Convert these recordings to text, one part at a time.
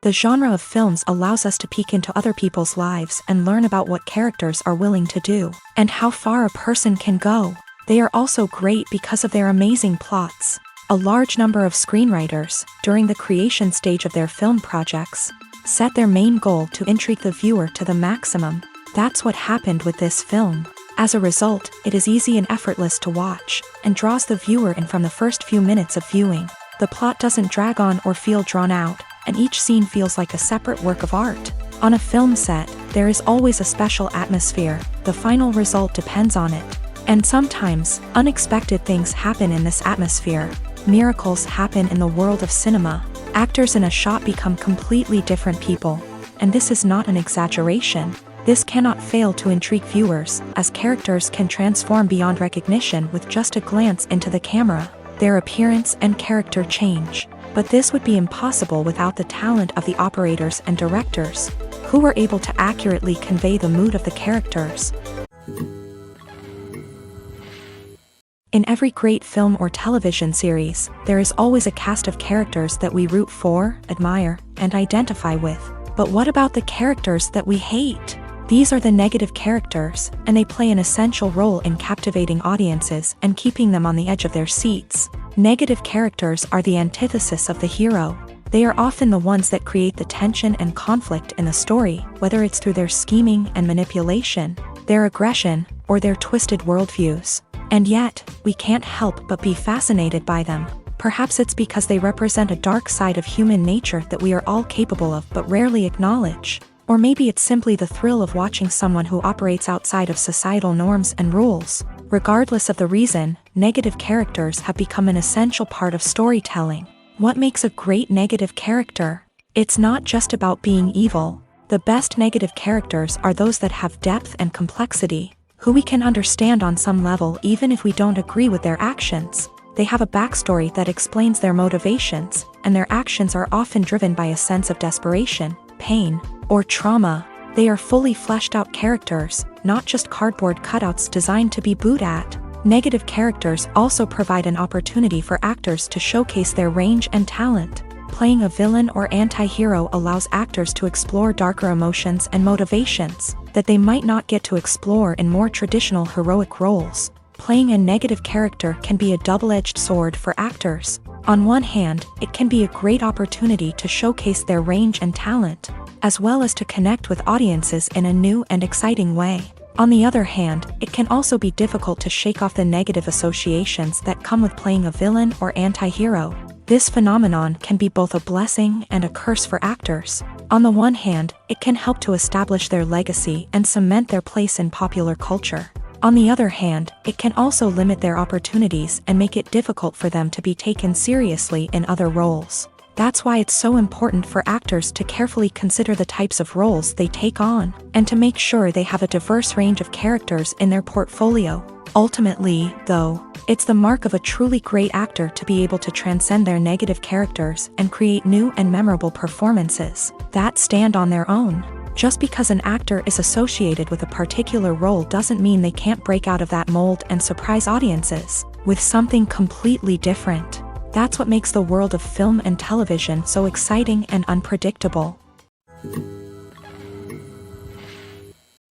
The genre of films allows us to peek into other people's lives and learn about what characters are willing to do, and how far a person can go. They are also great because of their amazing plots. A large number of screenwriters, during the creation stage of their film projects, set their main goal to intrigue the viewer to the maximum. That's what happened with this film. As a result, it is easy and effortless to watch, and draws the viewer in from the first few minutes of viewing. The plot doesn't drag on or feel drawn out, and each scene feels like a separate work of art. On a film set, there is always a special atmosphere. The final result depends on it. And sometimes, unexpected things happen in this atmosphere. Miracles happen in the world of cinema. Actors in a shot become completely different people. And this is not an exaggeration. This cannot fail to intrigue viewers, as characters can transform beyond recognition with just a glance into the camera. Their appearance and character change. But this would be impossible without the talent of the operators and directors, who were able to accurately convey the mood of the characters. In every great film or television series, there is always a cast of characters that we root for, admire, and identify with. But what about the characters that we hate? These are the negative characters, and they play an essential role in captivating audiences and keeping them on the edge of their seats. Negative characters are the antithesis of the hero. They are often the ones that create the tension and conflict in the story, whether it's through their scheming and manipulation, their aggression, or their twisted worldviews. And yet, we can't help but be fascinated by them. Perhaps it's because they represent a dark side of human nature that we are all capable of but rarely acknowledge. Or maybe it's simply the thrill of watching someone who operates outside of societal norms and rules. Regardless of the reason, negative characters have become an essential part of storytelling. What makes a great negative character? It's not just about being evil. The best negative characters are those that have depth and complexity, who we can understand on some level even if we don't agree with their actions. They have a backstory that explains their motivations, and their actions are often driven by a sense of desperation, pain, or trauma. They are fully fleshed out characters, not just cardboard cutouts designed to be booed at. Negative characters also provide an opportunity for actors to showcase their range and talent. Playing a villain or anti-hero allows actors to explore darker emotions and motivations that they might not get to explore in more traditional heroic roles. Playing a negative character can be a double-edged sword for actors. On one hand, it can be a great opportunity to showcase their range and talent, as well as to connect with audiences in a new and exciting way. On the other hand, it can also be difficult to shake off the negative associations that come with playing a villain or anti-hero. This phenomenon can be both a blessing and a curse for actors. On the one hand, it can help to establish their legacy and cement their place in popular culture. On the other hand, it can also limit their opportunities and make it difficult for them to be taken seriously in other roles. That's why it's so important for actors to carefully consider the types of roles they take on, and to make sure they have a diverse range of characters in their portfolio. Ultimately, though, it's the mark of a truly great actor to be able to transcend their negative characters and create new and memorable performances that stand on their own. Just because an actor is associated with a particular role doesn't mean they can't break out of that mold and surprise audiences with something completely different. That's what makes the world of film and television so exciting and unpredictable.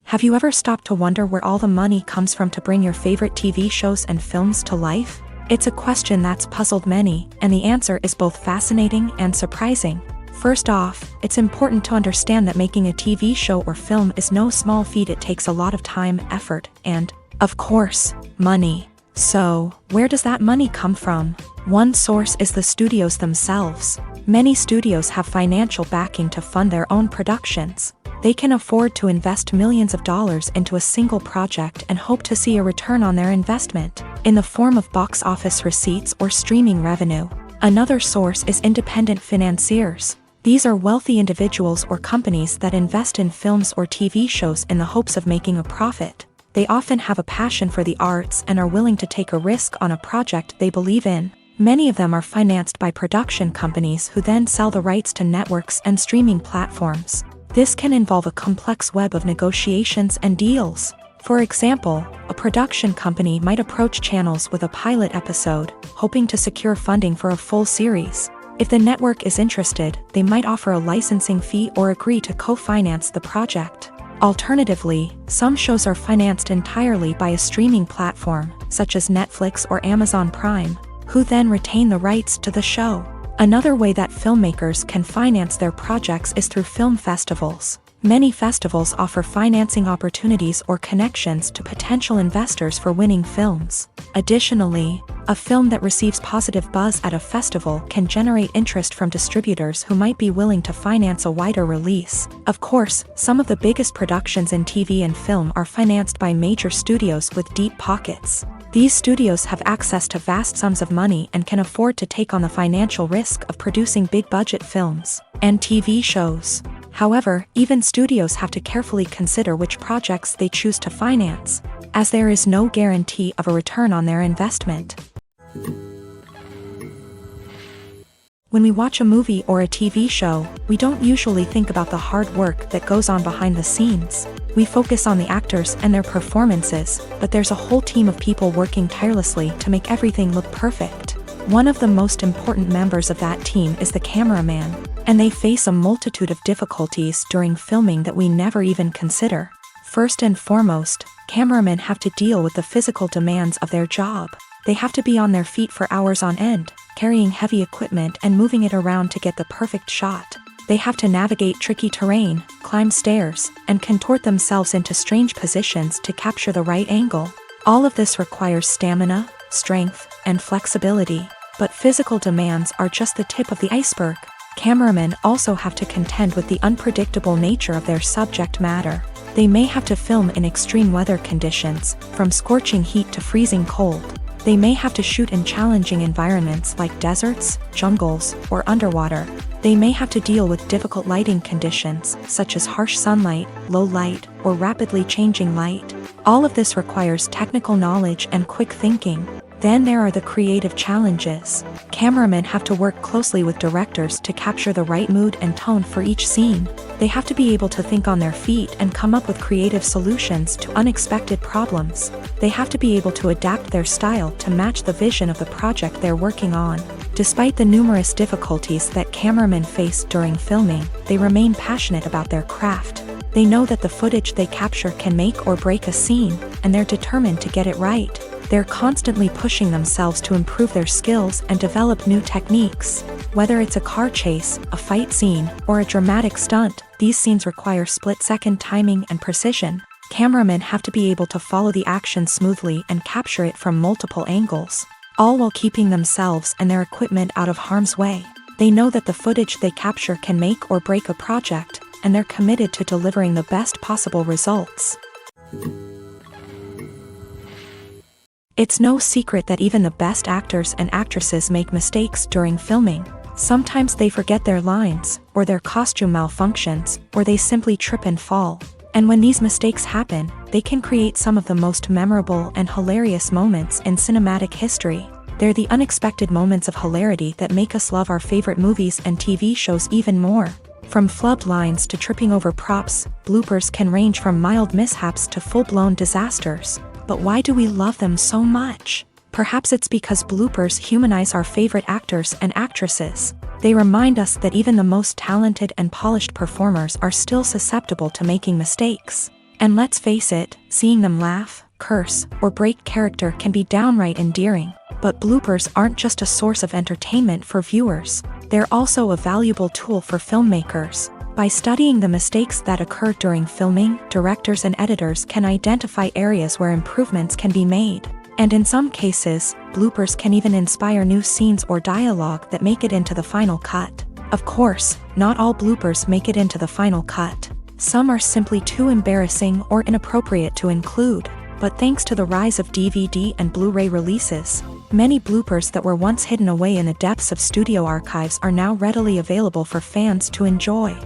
Have you ever stopped to wonder where all the money comes from to bring your favorite TV shows and films to life? It's a question that's puzzled many, and the answer is both fascinating and surprising. First off, it's important to understand that making a TV show or film is no small feat. It takes a lot of time, effort, and, of course, money. So, where does that money come from? One source is the studios themselves. Many studios have financial backing to fund their own productions. They can afford to invest millions of dollars into a single project and hope to see a return on their investment, in the form of box office receipts or streaming revenue. Another source is independent financiers. These are wealthy individuals or companies that invest in films or TV shows in the hopes of making a profit. They often have a passion for the arts and are willing to take a risk on a project they believe in. Many of them are financed by production companies who then sell the rights to networks and streaming platforms. This can involve a complex web of negotiations and deals. For example, a production company might approach channels with a pilot episode, hoping to secure funding for a full series. If the network is interested, they might offer a licensing fee or agree to co-finance the project. Alternatively, some shows are financed entirely by a streaming platform, such as Netflix or Amazon Prime, who then retain the rights to the show. Another way that filmmakers can finance their projects is through film festivals. Many festivals offer financing opportunities or connections to potential investors for winning films. Additionally, a film that receives positive buzz at a festival can generate interest from distributors who might be willing to finance a wider release. Of course, some of the biggest productions in TV and film are financed by major studios with deep pockets. These studios have access to vast sums of money and can afford to take on the financial risk of producing big-budget films and TV shows. However, even studios have to carefully consider which projects they choose to finance, as there is no guarantee of a return on their investment. When we watch a movie or a TV show, we don't usually think about the hard work that goes on behind the scenes. We focus on the actors and their performances, but there's a whole team of people working tirelessly to make everything look perfect. One of the most important members of that team is the cameraman, and they face a multitude of difficulties during filming that we never even consider. First and foremost, cameramen have to deal with the physical demands of their job. They have to be on their feet for hours on end, carrying heavy equipment and moving it around to get the perfect shot. They have to navigate tricky terrain, climb stairs, and contort themselves into strange positions to capture the right angle. All of this requires stamina, strength, and flexibility. But physical demands are just the tip of the iceberg. Cameramen also have to contend with the unpredictable nature of their subject matter. They may have to film in extreme weather conditions, from scorching heat to freezing cold. They may have to shoot in challenging environments like deserts, jungles, or underwater. They may have to deal with difficult lighting conditions, such as harsh sunlight, low light, or rapidly changing light. All of this requires technical knowledge and quick thinking. Then there are the creative challenges. Cameramen have to work closely with directors to capture the right mood and tone for each scene. They have to be able to think on their feet and come up with creative solutions to unexpected problems. They have to be able to adapt their style to match the vision of the project they're working on. Despite the numerous difficulties that cameramen face during filming, they remain passionate about their craft. They know that the footage they capture can make or break a scene, and they're determined to get it right. They're constantly pushing themselves to improve their skills and develop new techniques. Whether it's a car chase, a fight scene, or a dramatic stunt, these scenes require split-second timing and precision. Cameramen have to be able to follow the action smoothly and capture it from multiple angles, all while keeping themselves and their equipment out of harm's way. They know that the footage they capture can make or break a project, and they're committed to delivering the best possible results. It's no secret that even the best actors and actresses make mistakes during filming. Sometimes they forget their lines, or their costume malfunctions, or they simply trip and fall. And when these mistakes happen, they can create some of the most memorable and hilarious moments in cinematic history. They're the unexpected moments of hilarity that make us love our favorite movies and TV shows even more. From flubbed lines to tripping over props, bloopers can range from mild mishaps to full-blown disasters. But why do we love them so much? Perhaps it's because bloopers humanize our favorite actors and actresses. They remind us that even the most talented and polished performers are still susceptible to making mistakes. And let's face it, seeing them laugh, curse, or break character can be downright endearing. But bloopers aren't just a source of entertainment for viewers. They're also a valuable tool for filmmakers. By studying the mistakes that occur during filming, directors and editors can identify areas where improvements can be made. And in some cases, bloopers can even inspire new scenes or dialogue that make it into the final cut. Of course, not all bloopers make it into the final cut. Some are simply too embarrassing or inappropriate to include. But thanks to the rise of DVD and Blu-ray releases, many bloopers that were once hidden away in the depths of studio archives are now readily available for fans to enjoy.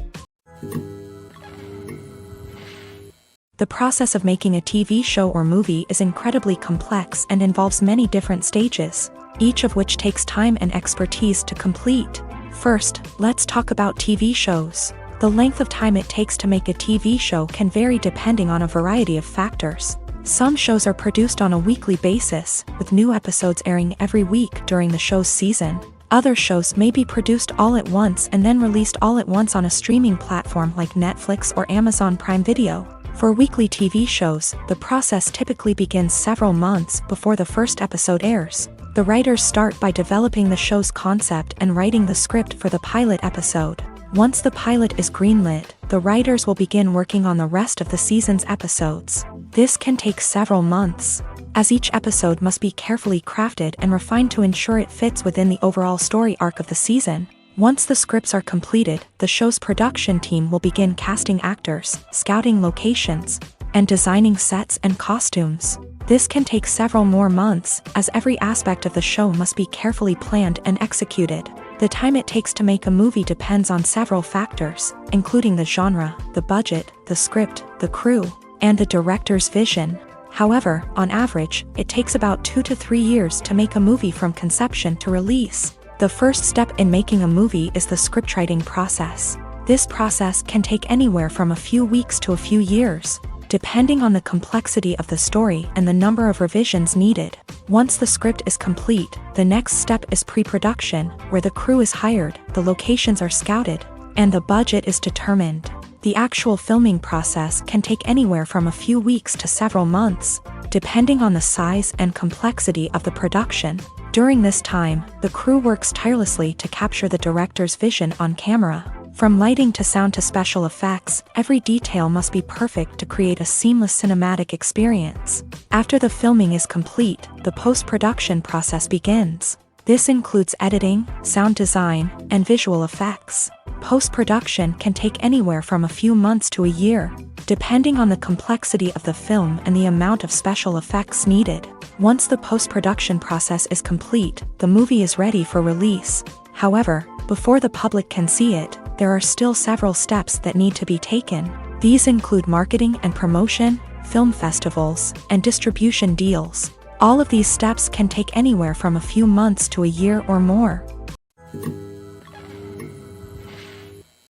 The process of making a TV show or movie is incredibly complex and involves many different stages, each of which takes time and expertise to complete. First, let's talk about TV shows. The length of time it takes to make a TV show can vary depending on a variety of factors. Some shows are produced on a weekly basis, with new episodes airing every week during the show's season. Other shows may be produced all at once and then released all at once on a streaming platform like Netflix or Amazon Prime Video. For weekly TV shows, the process typically begins several months before the first episode airs. The writers start by developing the show's concept and writing the script for the pilot episode. Once the pilot is greenlit, the writers will begin working on the rest of the season's episodes. This can take several months, as each episode must be carefully crafted and refined to ensure it fits within the overall story arc of the season. Once the scripts are completed, the show's production team will begin casting actors, scouting locations, and designing sets and costumes. This can take several more months, as every aspect of the show must be carefully planned and executed. The time it takes to make a movie depends on several factors, including the genre, the budget, the script, the crew, and the director's vision. However, on average, it takes about 2 to 3 years to make a movie from conception to release. The first step in making a movie is the scriptwriting process. This process can take anywhere from a few weeks to a few years, depending on the complexity of the story and the number of revisions needed. Once the script is complete, the next step is pre-production, where the crew is hired, the locations are scouted, and the budget is determined. The actual filming process can take anywhere from a few weeks to several months, depending on the size and complexity of the production. During this time, the crew works tirelessly to capture the director's vision on camera. From lighting to sound to special effects, every detail must be perfect to create a seamless cinematic experience. After the filming is complete, the post-production process begins. This includes editing, sound design, and visual effects. Post-production can take anywhere from a few months to a year, depending on the complexity of the film and the amount of special effects needed. Once the post-production process is complete, the movie is ready for release. However, before the public can see it, there are still several steps that need to be taken. These include marketing and promotion, film festivals, and distribution deals. All of these steps can take anywhere from a few months to a year or more.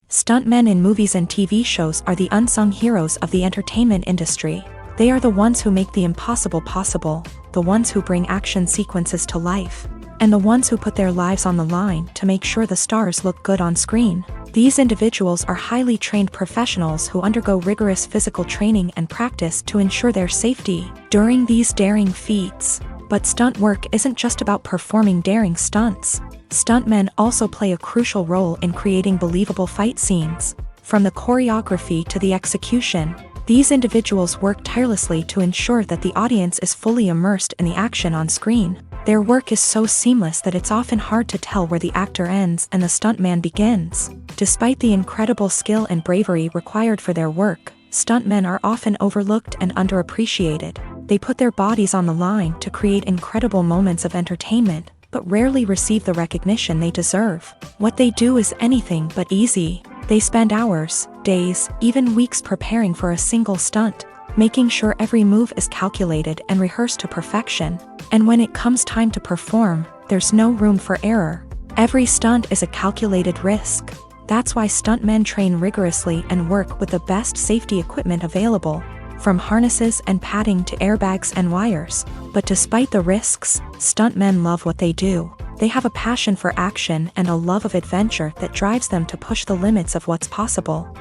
Stuntmen in movies and TV shows are the unsung heroes of the entertainment industry. They are the ones who make the impossible possible, the ones who bring action sequences to life, and the ones who put their lives on the line to make sure the stars look good on screen. These individuals are highly trained professionals who undergo rigorous physical training and practice to ensure their safety during these daring feats. But stunt work isn't just about performing daring stunts. Stuntmen also play a crucial role in creating believable fight scenes. From the choreography to the execution, these individuals work tirelessly to ensure that the audience is fully immersed in the action on screen. Their work is so seamless that it's often hard to tell where the actor ends and the stuntman begins. Despite the incredible skill and bravery required for their work, stuntmen are often overlooked and underappreciated. They put their bodies on the line to create incredible moments of entertainment, but rarely receive the recognition they deserve. What they do is anything but easy. They spend hours, days, even weeks preparing for a single stunt, making sure every move is calculated and rehearsed to perfection. And when it comes time to perform, there's no room for error. Every stunt is a calculated risk. That's why stuntmen train rigorously and work with the best safety equipment available, from harnesses and padding to airbags and wires. But despite the risks, stuntmen love what they do. They have a passion for action and a love of adventure that drives them to push the limits of what's possible.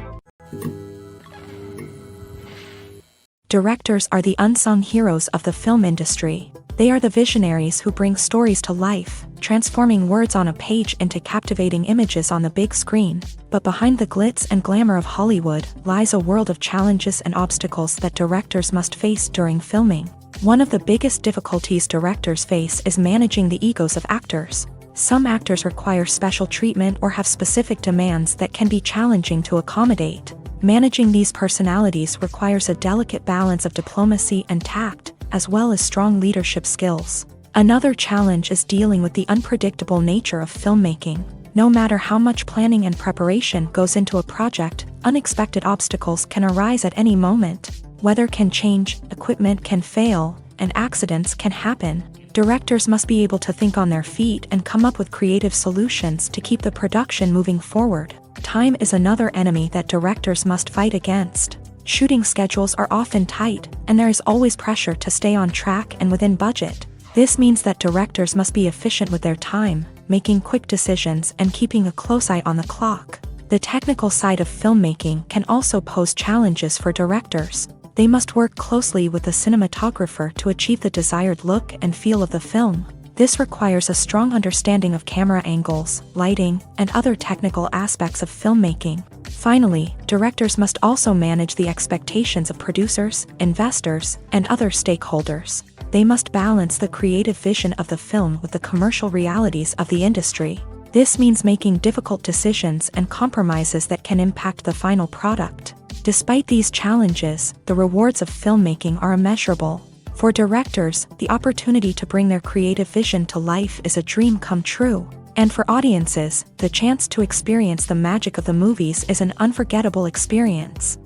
Directors are the unsung heroes of the film industry. They are the visionaries who bring stories to life, transforming words on a page into captivating images on the big screen. But behind the glitz and glamour of Hollywood lies a world of challenges and obstacles that directors must face during filming. One of the biggest difficulties directors face is managing the egos of actors. Some actors require special treatment or have specific demands that can be challenging to accommodate. Managing these personalities requires a delicate balance of diplomacy and tact, as well as strong leadership skills. Another challenge is dealing with the unpredictable nature of filmmaking. No matter how much planning and preparation goes into a project, unexpected obstacles can arise at any moment. Weather can change, equipment can fail, and accidents can happen. Directors must be able to think on their feet and come up with creative solutions to keep the production moving forward. Time is another enemy that directors must fight against. Shooting schedules are often tight, and there is always pressure to stay on track and within budget. This means that directors must be efficient with their time, making quick decisions and keeping a close eye on the clock. The technical side of filmmaking can also pose challenges for directors. They must work closely with the cinematographer to achieve the desired look and feel of the film. This requires a strong understanding of camera angles, lighting, and other technical aspects of filmmaking. Finally, directors must also manage the expectations of producers, investors, and other stakeholders. They must balance the creative vision of the film with the commercial realities of the industry. This means making difficult decisions and compromises that can impact the final product. Despite these challenges, the rewards of filmmaking are immeasurable. For directors, the opportunity to bring their creative vision to life is a dream come true. And for audiences, the chance to experience the magic of the movies is an unforgettable experience.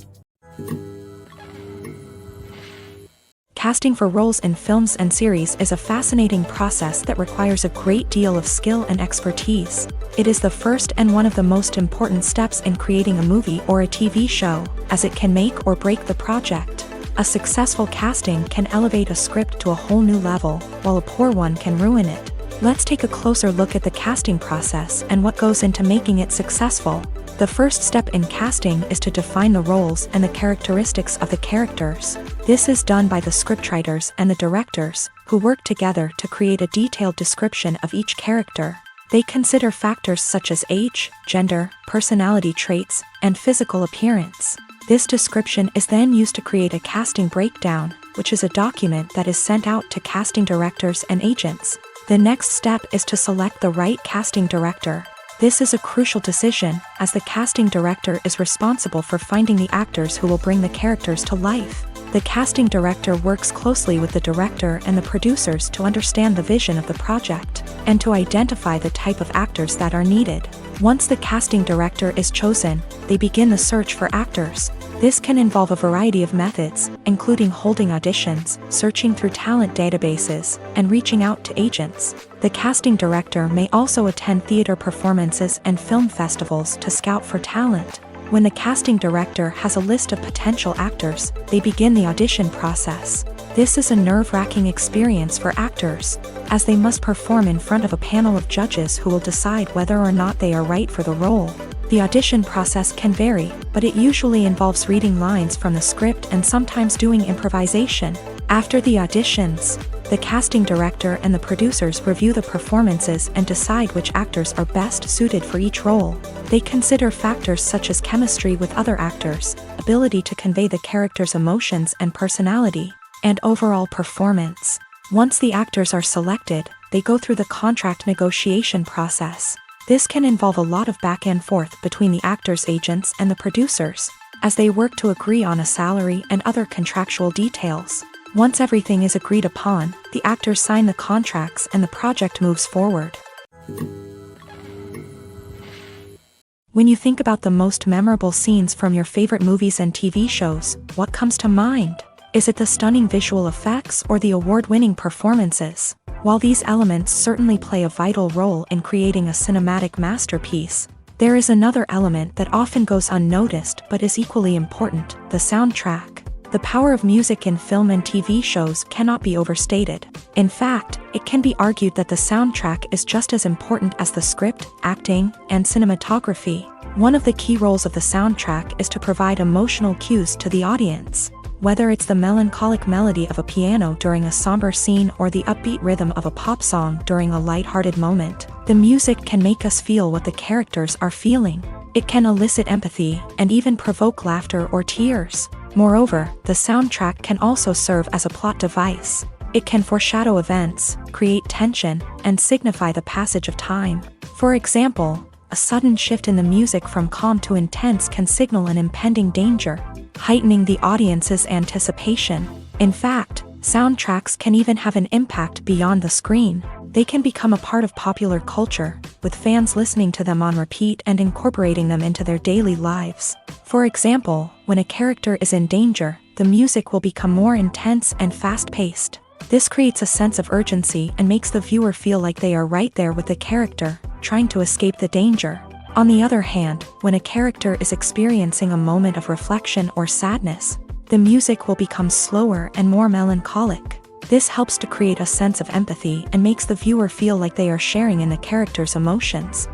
Casting for roles in films and series is a fascinating process that requires a great deal of skill and expertise. It is the first and one of the most important steps in creating a movie or a TV show, as it can make or break the project. A successful casting can elevate a script to a whole new level, while a poor one can ruin it. Let's take a closer look at the casting process and what goes into making it successful. The first step in casting is to define the roles and the characteristics of the characters. This is done by the scriptwriters and the directors, who work together to create a detailed description of each character. They consider factors such as age, gender, personality traits, and physical appearance. This description is then used to create a casting breakdown, which is a document that is sent out to casting directors and agents. The next step is to select the right casting director. This is a crucial decision, as the casting director is responsible for finding the actors who will bring the characters to life. The casting director works closely with the director and the producers to understand the vision of the project, and to identify the type of actors that are needed. Once the casting director is chosen, they begin the search for actors. This can involve a variety of methods, including holding auditions, searching through talent databases, and reaching out to agents. The casting director may also attend theater performances and film festivals to scout for talent. When the casting director has a list of potential actors, they begin the audition process. This is a nerve-wracking experience for actors, as they must perform in front of a panel of judges who will decide whether or not they are right for the role. The audition process can vary, but it usually involves reading lines from the script and sometimes doing improvisation. After the auditions, the casting director and the producers review the performances and decide which actors are best suited for each role. They consider factors such as chemistry with other actors, ability to convey the character's emotions and personality, and overall performance. Once the actors are selected, they go through the contract negotiation process. This can involve a lot of back and forth between the actors' agents and the producers, as they work to agree on a salary and other contractual details. Once everything is agreed upon, the actors sign the contracts and the project moves forward. When you think about the most memorable scenes from your favorite movies and TV shows, what comes to mind? Is it the stunning visual effects or the award-winning performances? While these elements certainly play a vital role in creating a cinematic masterpiece, there is another element that often goes unnoticed but is equally important: the soundtrack. The power of music in film and TV shows cannot be overstated. In fact, it can be argued that the soundtrack is just as important as the script, acting, and cinematography. One of the key roles of the soundtrack is to provide emotional cues to the audience. Whether it's the melancholic melody of a piano during a somber scene or the upbeat rhythm of a pop song during a lighthearted moment, the music can make us feel what the characters are feeling. It can elicit empathy and even provoke laughter or tears. Moreover, the soundtrack can also serve as a plot device. It can foreshadow events, create tension, and signify the passage of time. For example, a sudden shift in the music from calm to intense can signal an impending danger, heightening the audience's anticipation. In fact, soundtracks can even have an impact beyond the screen. They can become a part of popular culture, with fans listening to them on repeat and incorporating them into their daily lives. For example, when a character is in danger, the music will become more intense and fast-paced. This creates a sense of urgency and makes the viewer feel like they are right there with the character, trying to escape the danger. On the other hand, when a character is experiencing a moment of reflection or sadness, the music will become slower and more melancholic. This helps to create a sense of empathy and makes the viewer feel like they are sharing in the character's emotions.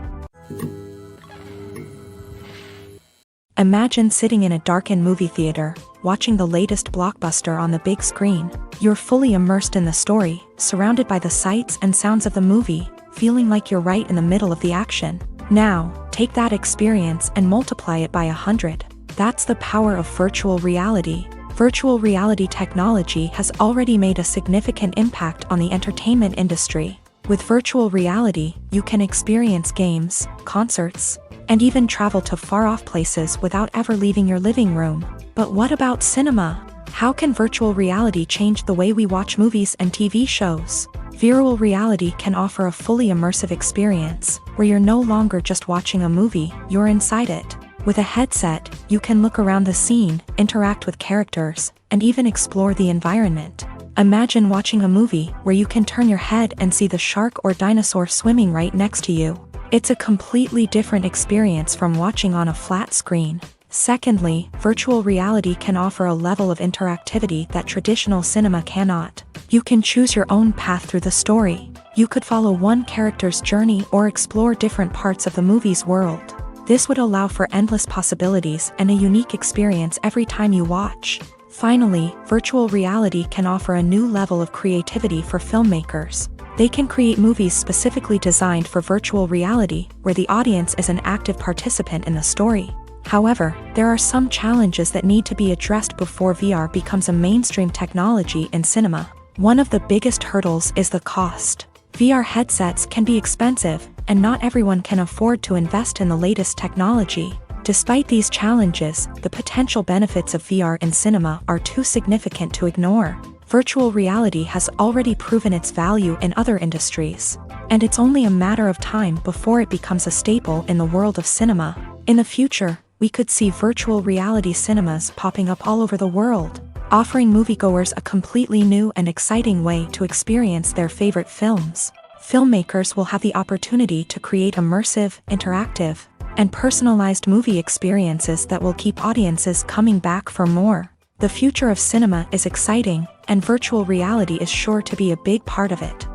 Imagine sitting in a darkened movie theater, watching the latest blockbuster on the big screen. You're fully immersed in the story, surrounded by the sights and sounds of the movie, feeling like you're right in the middle of the action. Now, take that experience and multiply it by 100. That's the power of virtual reality. Virtual reality technology has already made a significant impact on the entertainment industry. With virtual reality, you can experience games, concerts, and even travel to far-off places without ever leaving your living room. But what about cinema? How can virtual reality change the way we watch movies and TV shows? Virtual reality can offer a fully immersive experience, where you're no longer just watching a movie, you're inside it. With a headset, you can look around the scene, interact with characters, and even explore the environment. Imagine watching a movie where you can turn your head and see the shark or dinosaur swimming right next to you. It's a completely different experience from watching on a flat screen. Secondly, virtual reality can offer a level of interactivity that traditional cinema cannot. You can choose your own path through the story. You could follow one character's journey or explore different parts of the movie's world. This would allow for endless possibilities and a unique experience every time you watch. Finally, virtual reality can offer a new level of creativity for filmmakers. They can create movies specifically designed for virtual reality, where the audience is an active participant in the story. However, there are some challenges that need to be addressed before VR becomes a mainstream technology in cinema. One of the biggest hurdles is the cost. VR headsets can be expensive, and not everyone can afford to invest in the latest technology. Despite these challenges, the potential benefits of VR in cinema are too significant to ignore. Virtual reality has already proven its value in other industries, and it's only a matter of time before it becomes a staple in the world of cinema. In the future, we could see virtual reality cinemas popping up all over the world, offering moviegoers a completely new and exciting way to experience their favorite films. Filmmakers will have the opportunity to create immersive, interactive, and personalized movie experiences that will keep audiences coming back for more. The future of cinema is exciting, and virtual reality is sure to be a big part of it.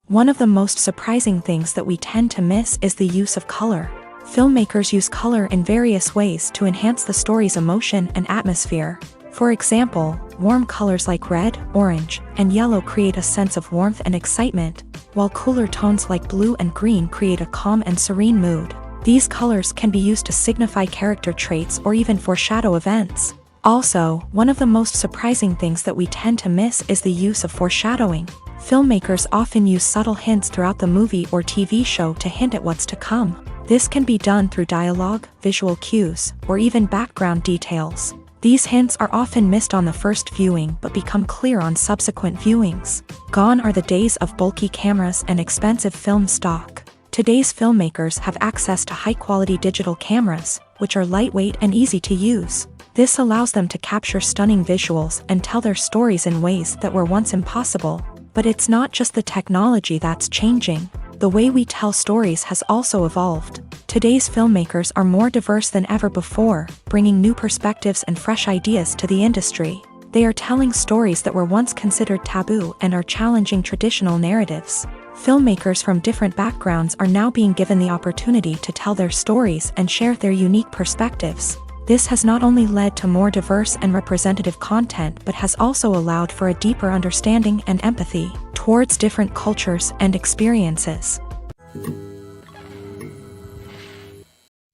One of the most surprising things that we tend to miss is the use of color. Filmmakers use color in various ways to enhance the story's emotion and atmosphere. For example, warm colors like red, orange, and yellow create a sense of warmth and excitement, while cooler tones like blue and green create a calm and serene mood. These colors can be used to signify character traits or even foreshadow events. Also, one of the most surprising things that we tend to miss is the use of foreshadowing. Filmmakers often use subtle hints throughout the movie or TV show to hint at what's to come. This can be done through dialogue, visual cues, or even background details. These hints are often missed on the first viewing but become clear on subsequent viewings. Gone are the days of bulky cameras and expensive film stock. Today's filmmakers have access to high-quality digital cameras, which are lightweight and easy to use. This allows them to capture stunning visuals and tell their stories in ways that were once impossible. But it's not just the technology that's changing. The way we tell stories has also evolved. Today's filmmakers are more diverse than ever before, bringing new perspectives and fresh ideas to the industry. They are telling stories that were once considered taboo and are challenging traditional narratives. Filmmakers from different backgrounds are now being given the opportunity to tell their stories and share their unique perspectives. This has not only led to more diverse and representative content but has also allowed for a deeper understanding and empathy towards different cultures and experiences.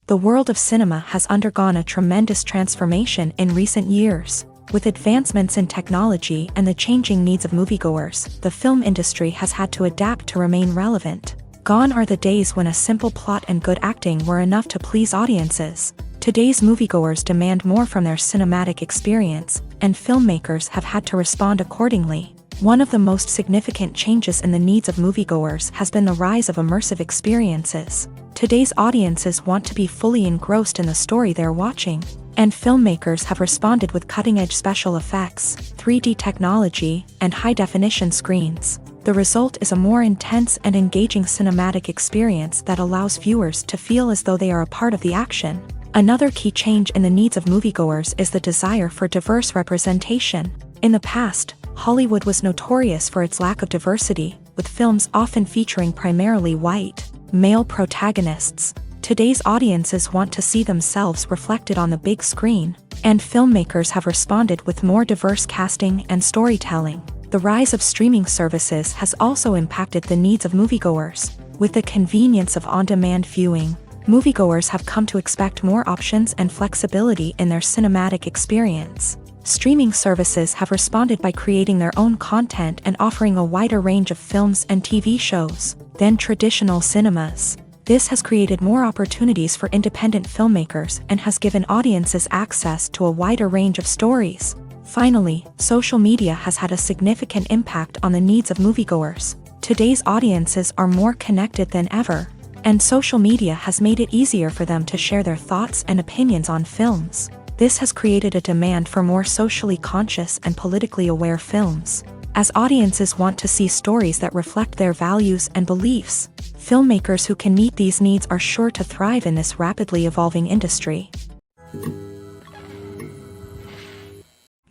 The world of cinema has undergone a tremendous transformation in recent years. With advancements in technology and the changing needs of moviegoers, the film industry has had to adapt to remain relevant. Gone are the days when a simple plot and good acting were enough to please audiences. Today's moviegoers demand more from their cinematic experience, and filmmakers have had to respond accordingly. One of the most significant changes in the needs of moviegoers has been the rise of immersive experiences. Today's audiences want to be fully engrossed in the story they're watching, and filmmakers have responded with cutting-edge special effects, 3D technology, and high-definition screens. The result is a more intense and engaging cinematic experience that allows viewers to feel as though they are a part of the action. Another key change in the needs of moviegoers is the desire for diverse representation. In the past, Hollywood was notorious for its lack of diversity, with films often featuring primarily white, male protagonists. Today's audiences want to see themselves reflected on the big screen, and filmmakers have responded with more diverse casting and storytelling. The rise of streaming services has also impacted the needs of moviegoers. With the convenience of on-demand viewing, moviegoers have come to expect more options and flexibility in their cinematic experience. Streaming services have responded by creating their own content and offering a wider range of films and TV shows than traditional cinemas. This has created more opportunities for independent filmmakers and has given audiences access to a wider range of stories. Finally, social media has had a significant impact on the needs of moviegoers. Today's audiences are more connected than ever, and social media has made it easier for them to share their thoughts and opinions on films. This has created a demand for more socially conscious and politically aware films. As audiences want to see stories that reflect their values and beliefs, filmmakers who can meet these needs are sure to thrive in this rapidly evolving industry.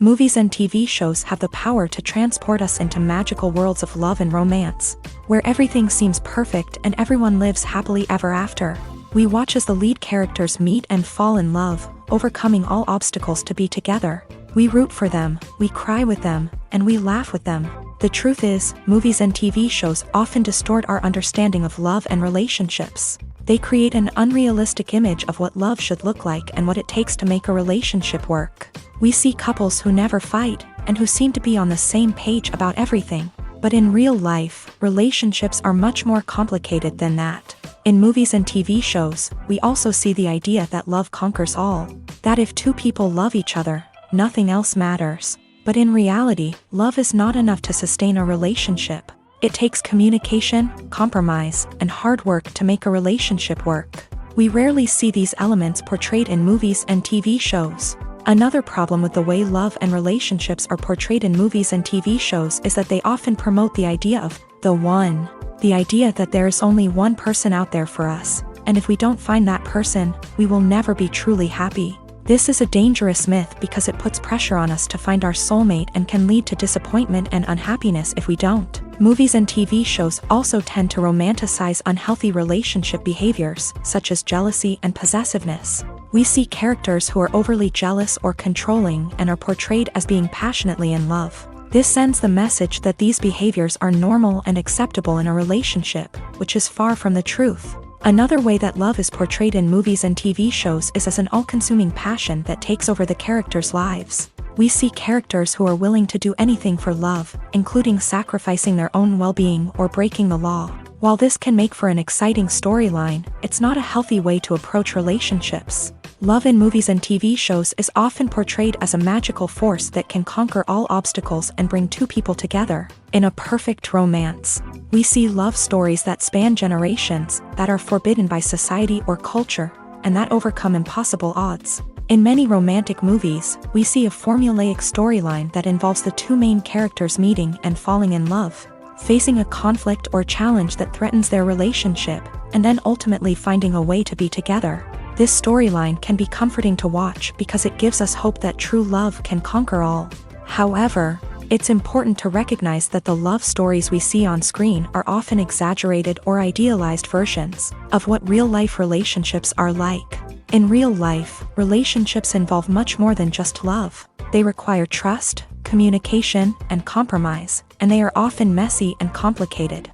Movies and TV shows have the power to transport us into magical worlds of love and romance, where everything seems perfect and everyone lives happily ever after. We watch as the lead characters meet and fall in love, overcoming all obstacles to be together. We root for them, we cry with them, and we laugh with them. The truth is, movies and TV shows often distort our understanding of love and relationships. They create an unrealistic image of what love should look like and what it takes to make a relationship work. We see couples who never fight, and who seem to be on the same page about everything. But in real life, relationships are much more complicated than that. In movies and TV shows, we also see the idea that love conquers all. That if two people love each other, nothing else matters. But in reality, love is not enough to sustain a relationship. It takes communication, compromise, and hard work to make a relationship work. We rarely see these elements portrayed in movies and TV shows. Another problem with the way love and relationships are portrayed in movies and TV shows is that they often promote the idea of the one. The idea that there is only one person out there for us, and if we don't find that person, we will never be truly happy. This is a dangerous myth because it puts pressure on us to find our soulmate and can lead to disappointment and unhappiness if we don't. Movies and TV shows also tend to romanticize unhealthy relationship behaviors, such as jealousy and possessiveness. We see characters who are overly jealous or controlling and are portrayed as being passionately in love. This sends the message that these behaviors are normal and acceptable in a relationship, which is far from the truth. Another way that love is portrayed in movies and TV shows is as an all-consuming passion that takes over the characters' lives. We see characters who are willing to do anything for love, including sacrificing their own well-being or breaking the law. While this can make for an exciting storyline, it's not a healthy way to approach relationships. Love in movies and TV shows is often portrayed as a magical force that can conquer all obstacles and bring two people together in a perfect romance. We see love stories that span generations, that are forbidden by society or culture, and that overcome impossible odds. In many romantic movies, we see a formulaic storyline that involves the two main characters meeting and falling in love, facing a conflict or challenge that threatens their relationship, and then ultimately finding a way to be together. This storyline can be comforting to watch because it gives us hope that true love can conquer all. However, it's important to recognize that the love stories we see on screen are often exaggerated or idealized versions of what real-life relationships are like. In real life, relationships involve much more than just love. They require trust, communication, and compromise, and they are often messy and complicated.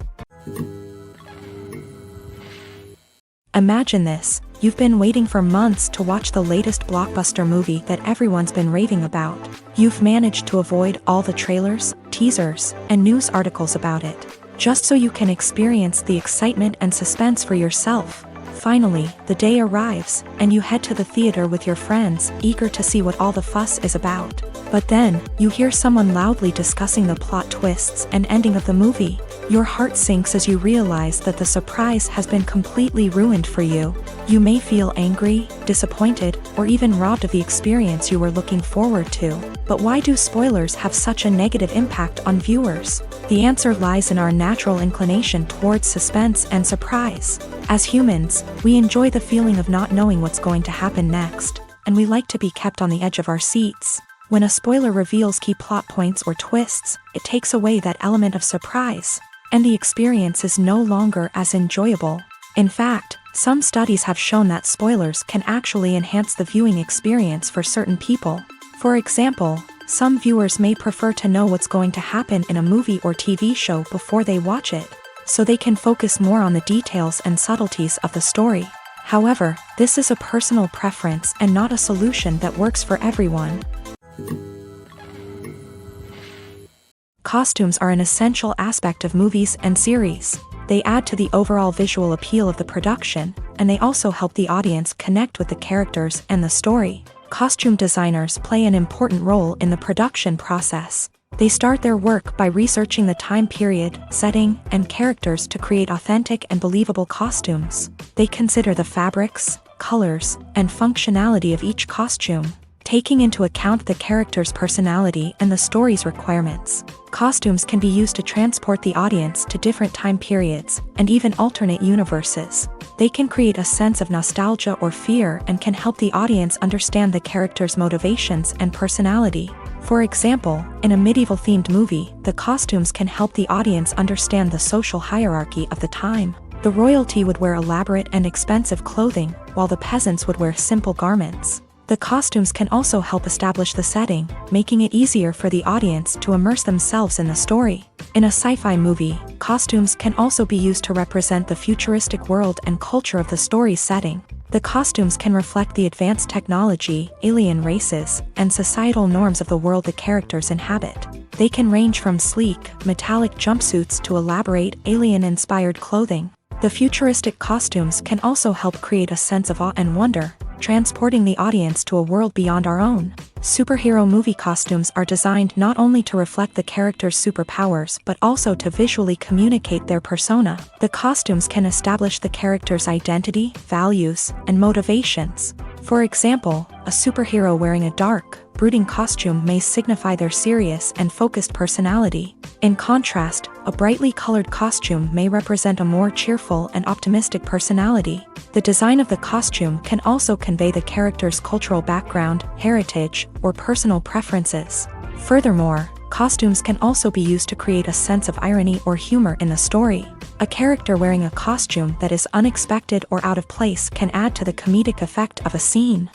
Imagine this. You've been waiting for months to watch the latest blockbuster movie that everyone's been raving about. You've managed to avoid all the trailers, teasers, and news articles about it, just so you can experience the excitement and suspense for yourself. Finally, the day arrives, and you head to the theater with your friends, eager to see what all the fuss is about. But then, you hear someone loudly discussing the plot twists and ending of the movie. Your heart sinks as you realize that the surprise has been completely ruined for you. You may feel angry, disappointed, or even robbed of the experience you were looking forward to. But why do spoilers have such a negative impact on viewers? The answer lies in our natural inclination towards suspense and surprise. As humans, we enjoy the feeling of not knowing what's going to happen next, and we like to be kept on the edge of our seats. When a spoiler reveals key plot points or twists, it takes away that element of surprise, and the experience is no longer as enjoyable. In fact, some studies have shown that spoilers can actually enhance the viewing experience for certain people. For example, some viewers may prefer to know what's going to happen in a movie or TV show before they watch it, so they can focus more on the details and subtleties of the story. However, this is a personal preference and not a solution that works for everyone. Costumes are an essential aspect of movies and series. They add to the overall visual appeal of the production, and they also help the audience connect with the characters and the story. Costume designers play an important role in the production process. They start their work by researching the time period, setting, and characters to create authentic and believable costumes. They consider the fabrics, colors, and functionality of each costume, taking into account the character's personality and the story's requirements. Costumes can be used to transport the audience to different time periods and even alternate universes. They can create a sense of nostalgia or fear and can help the audience understand the character's motivations and personality. For example, in a medieval-themed movie, the costumes can help the audience understand the social hierarchy of the time. The royalty would wear elaborate and expensive clothing, while the peasants would wear simple garments. The costumes can also help establish the setting, making it easier for the audience to immerse themselves in the story. In a sci-fi movie, costumes can also be used to represent the futuristic world and culture of the story's setting. The costumes can reflect the advanced technology, alien races, and societal norms of the world the characters inhabit. They can range from sleek, metallic jumpsuits to elaborate, alien-inspired clothing. The futuristic costumes can also help create a sense of awe and wonder, transporting the audience to a world beyond our own. Superhero movie costumes are designed not only to reflect the character's superpowers but also to visually communicate their persona. The costumes can establish the character's identity, values, and motivations. For example, a superhero wearing a dark, brooding costume may signify their serious and focused personality. In contrast, a brightly colored costume may represent a more cheerful and optimistic personality. The design of the costume can also convey the character's cultural background, heritage, or personal preferences. Furthermore, costumes can also be used to create a sense of irony or humor in the story. A character wearing a costume that is unexpected or out of place can add to the comedic effect of a scene.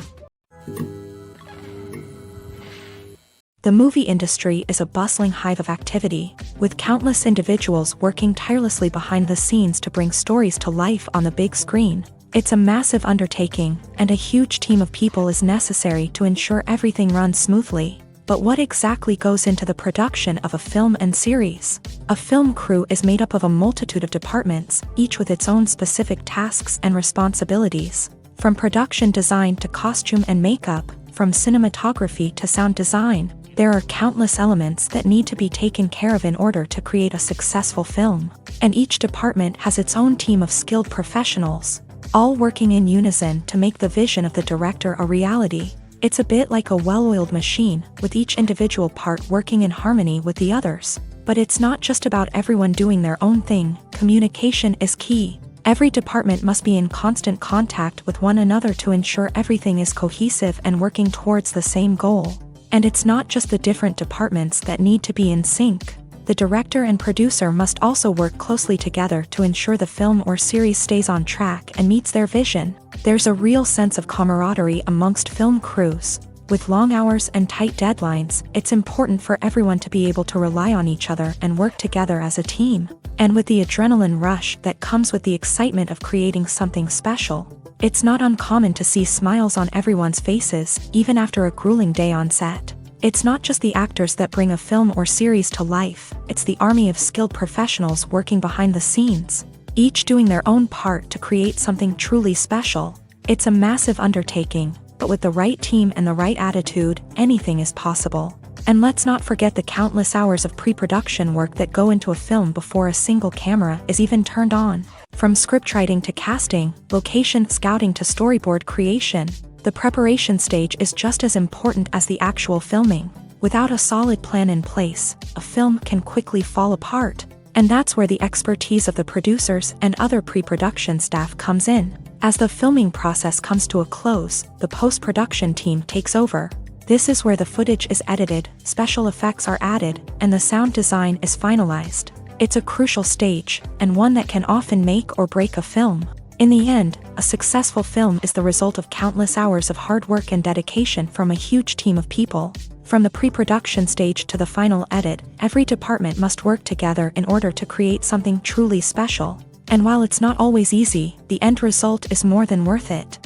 The movie industry is a bustling hive of activity, with countless individuals working tirelessly behind the scenes to bring stories to life on the big screen. It's a massive undertaking, and a huge team of people is necessary to ensure everything runs smoothly. But what exactly goes into the production of a film and series? A film crew is made up of a multitude of departments, each with its own specific tasks and responsibilities. From production design to costume and makeup, from cinematography to sound design, there are countless elements that need to be taken care of in order to create a successful film. And each department has its own team of skilled professionals, all working in unison to make the vision of the director a reality. It's a bit like a well-oiled machine, with each individual part working in harmony with the others. But it's not just about everyone doing their own thing. Communication is key. Every department must be in constant contact with one another to ensure everything is cohesive and working towards the same goal. And it's not just the different departments that need to be in sync. The director and producer must also work closely together to ensure the film or series stays on track and meets their vision. There's a real sense of camaraderie amongst film crews. With long hours and tight deadlines, it's important for everyone to be able to rely on each other and work together as a team. And with the adrenaline rush that comes with the excitement of creating something special, it's not uncommon to see smiles on everyone's faces, even after a grueling day on set. It's not just the actors that bring a film or series to life, it's the army of skilled professionals working behind the scenes, each doing their own part to create something truly special. It's a massive undertaking, but with the right team and the right attitude, anything is possible. And let's not forget the countless hours of pre-production work that go into a film before a single camera is even turned on. From scriptwriting to casting, location scouting to storyboard creation, the preparation stage is just as important as the actual filming. Without a solid plan in place, a film can quickly fall apart. And that's where the expertise of the producers and other pre-production staff comes in. As the filming process comes to a close, the post-production team takes over. This is where the footage is edited, special effects are added, and the sound design is finalized. It's a crucial stage, and one that can often make or break a film. In the end, a successful film is the result of countless hours of hard work and dedication from a huge team of people. From the pre-production stage to the final edit, every department must work together in order to create something truly special. And while it's not always easy, the end result is more than worth it.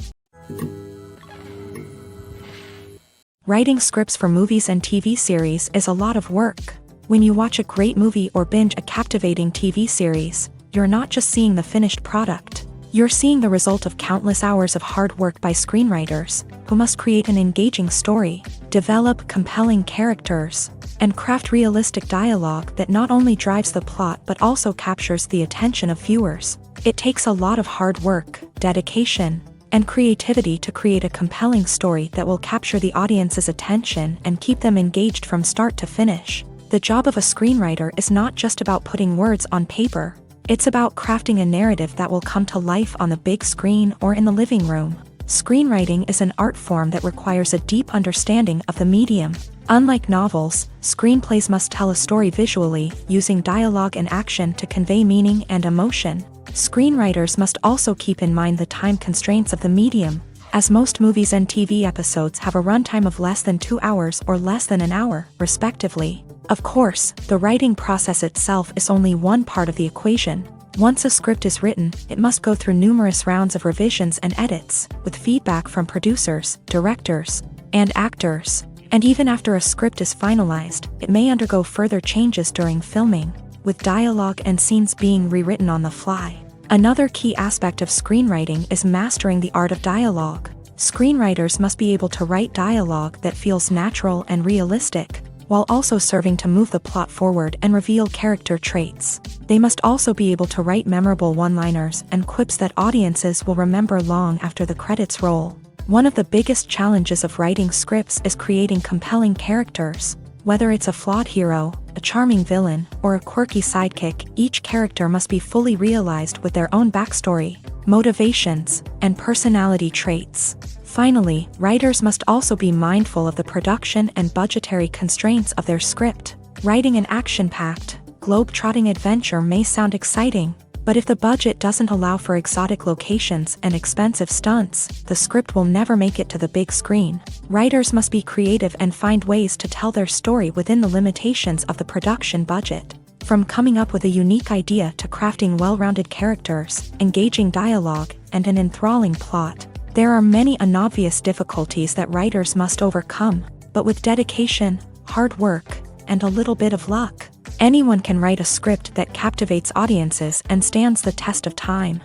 Writing scripts for movies and TV series is a lot of work. When you watch a great movie or binge a captivating TV series, you're not just seeing the finished product. You're seeing the result of countless hours of hard work by screenwriters, who must create an engaging story, develop compelling characters, and craft realistic dialogue that not only drives the plot but also captures the attention of viewers. It takes a lot of hard work, dedication, and creativity to create a compelling story that will capture the audience's attention and keep them engaged from start to finish. The job of a screenwriter is not just about putting words on paper. It's about crafting a narrative that will come to life on the big screen or in the living room. Screenwriting is an art form that requires a deep understanding of the medium. Unlike novels, screenplays must tell a story visually, using dialogue and action to convey meaning and emotion. Screenwriters must also keep in mind the time constraints of the medium, as most movies and TV episodes have a runtime of less than 2 hours or less than an hour, respectively. Of course, the writing process itself is only one part of the equation. Once a script is written, it must go through numerous rounds of revisions and edits, with feedback from producers, directors, and actors. And even after a script is finalized, it may undergo further changes during filming, with dialogue and scenes being rewritten on the fly. Another key aspect of screenwriting is mastering the art of dialogue. Screenwriters must be able to write dialogue that feels natural and realistic, while also serving to move the plot forward and reveal character traits. They must also be able to write memorable one-liners and quips that audiences will remember long after the credits roll. One of the biggest challenges of writing scripts is creating compelling characters. Whether it's a flawed hero, a charming villain, or a quirky sidekick, each character must be fully realized with their own backstory, motivations, and personality traits. Finally, writers must also be mindful of the production and budgetary constraints of their script. Writing an action-packed, globe-trotting adventure may sound exciting, but if the budget doesn't allow for exotic locations and expensive stunts, the script will never make it to the big screen. Writers must be creative and find ways to tell their story within the limitations of the production budget. From coming up with a unique idea to crafting well-rounded characters, engaging dialogue, and an enthralling plot, there are many unobvious difficulties that writers must overcome, but with dedication, hard work, and a little bit of luck, anyone can write a script that captivates audiences and stands the test of time.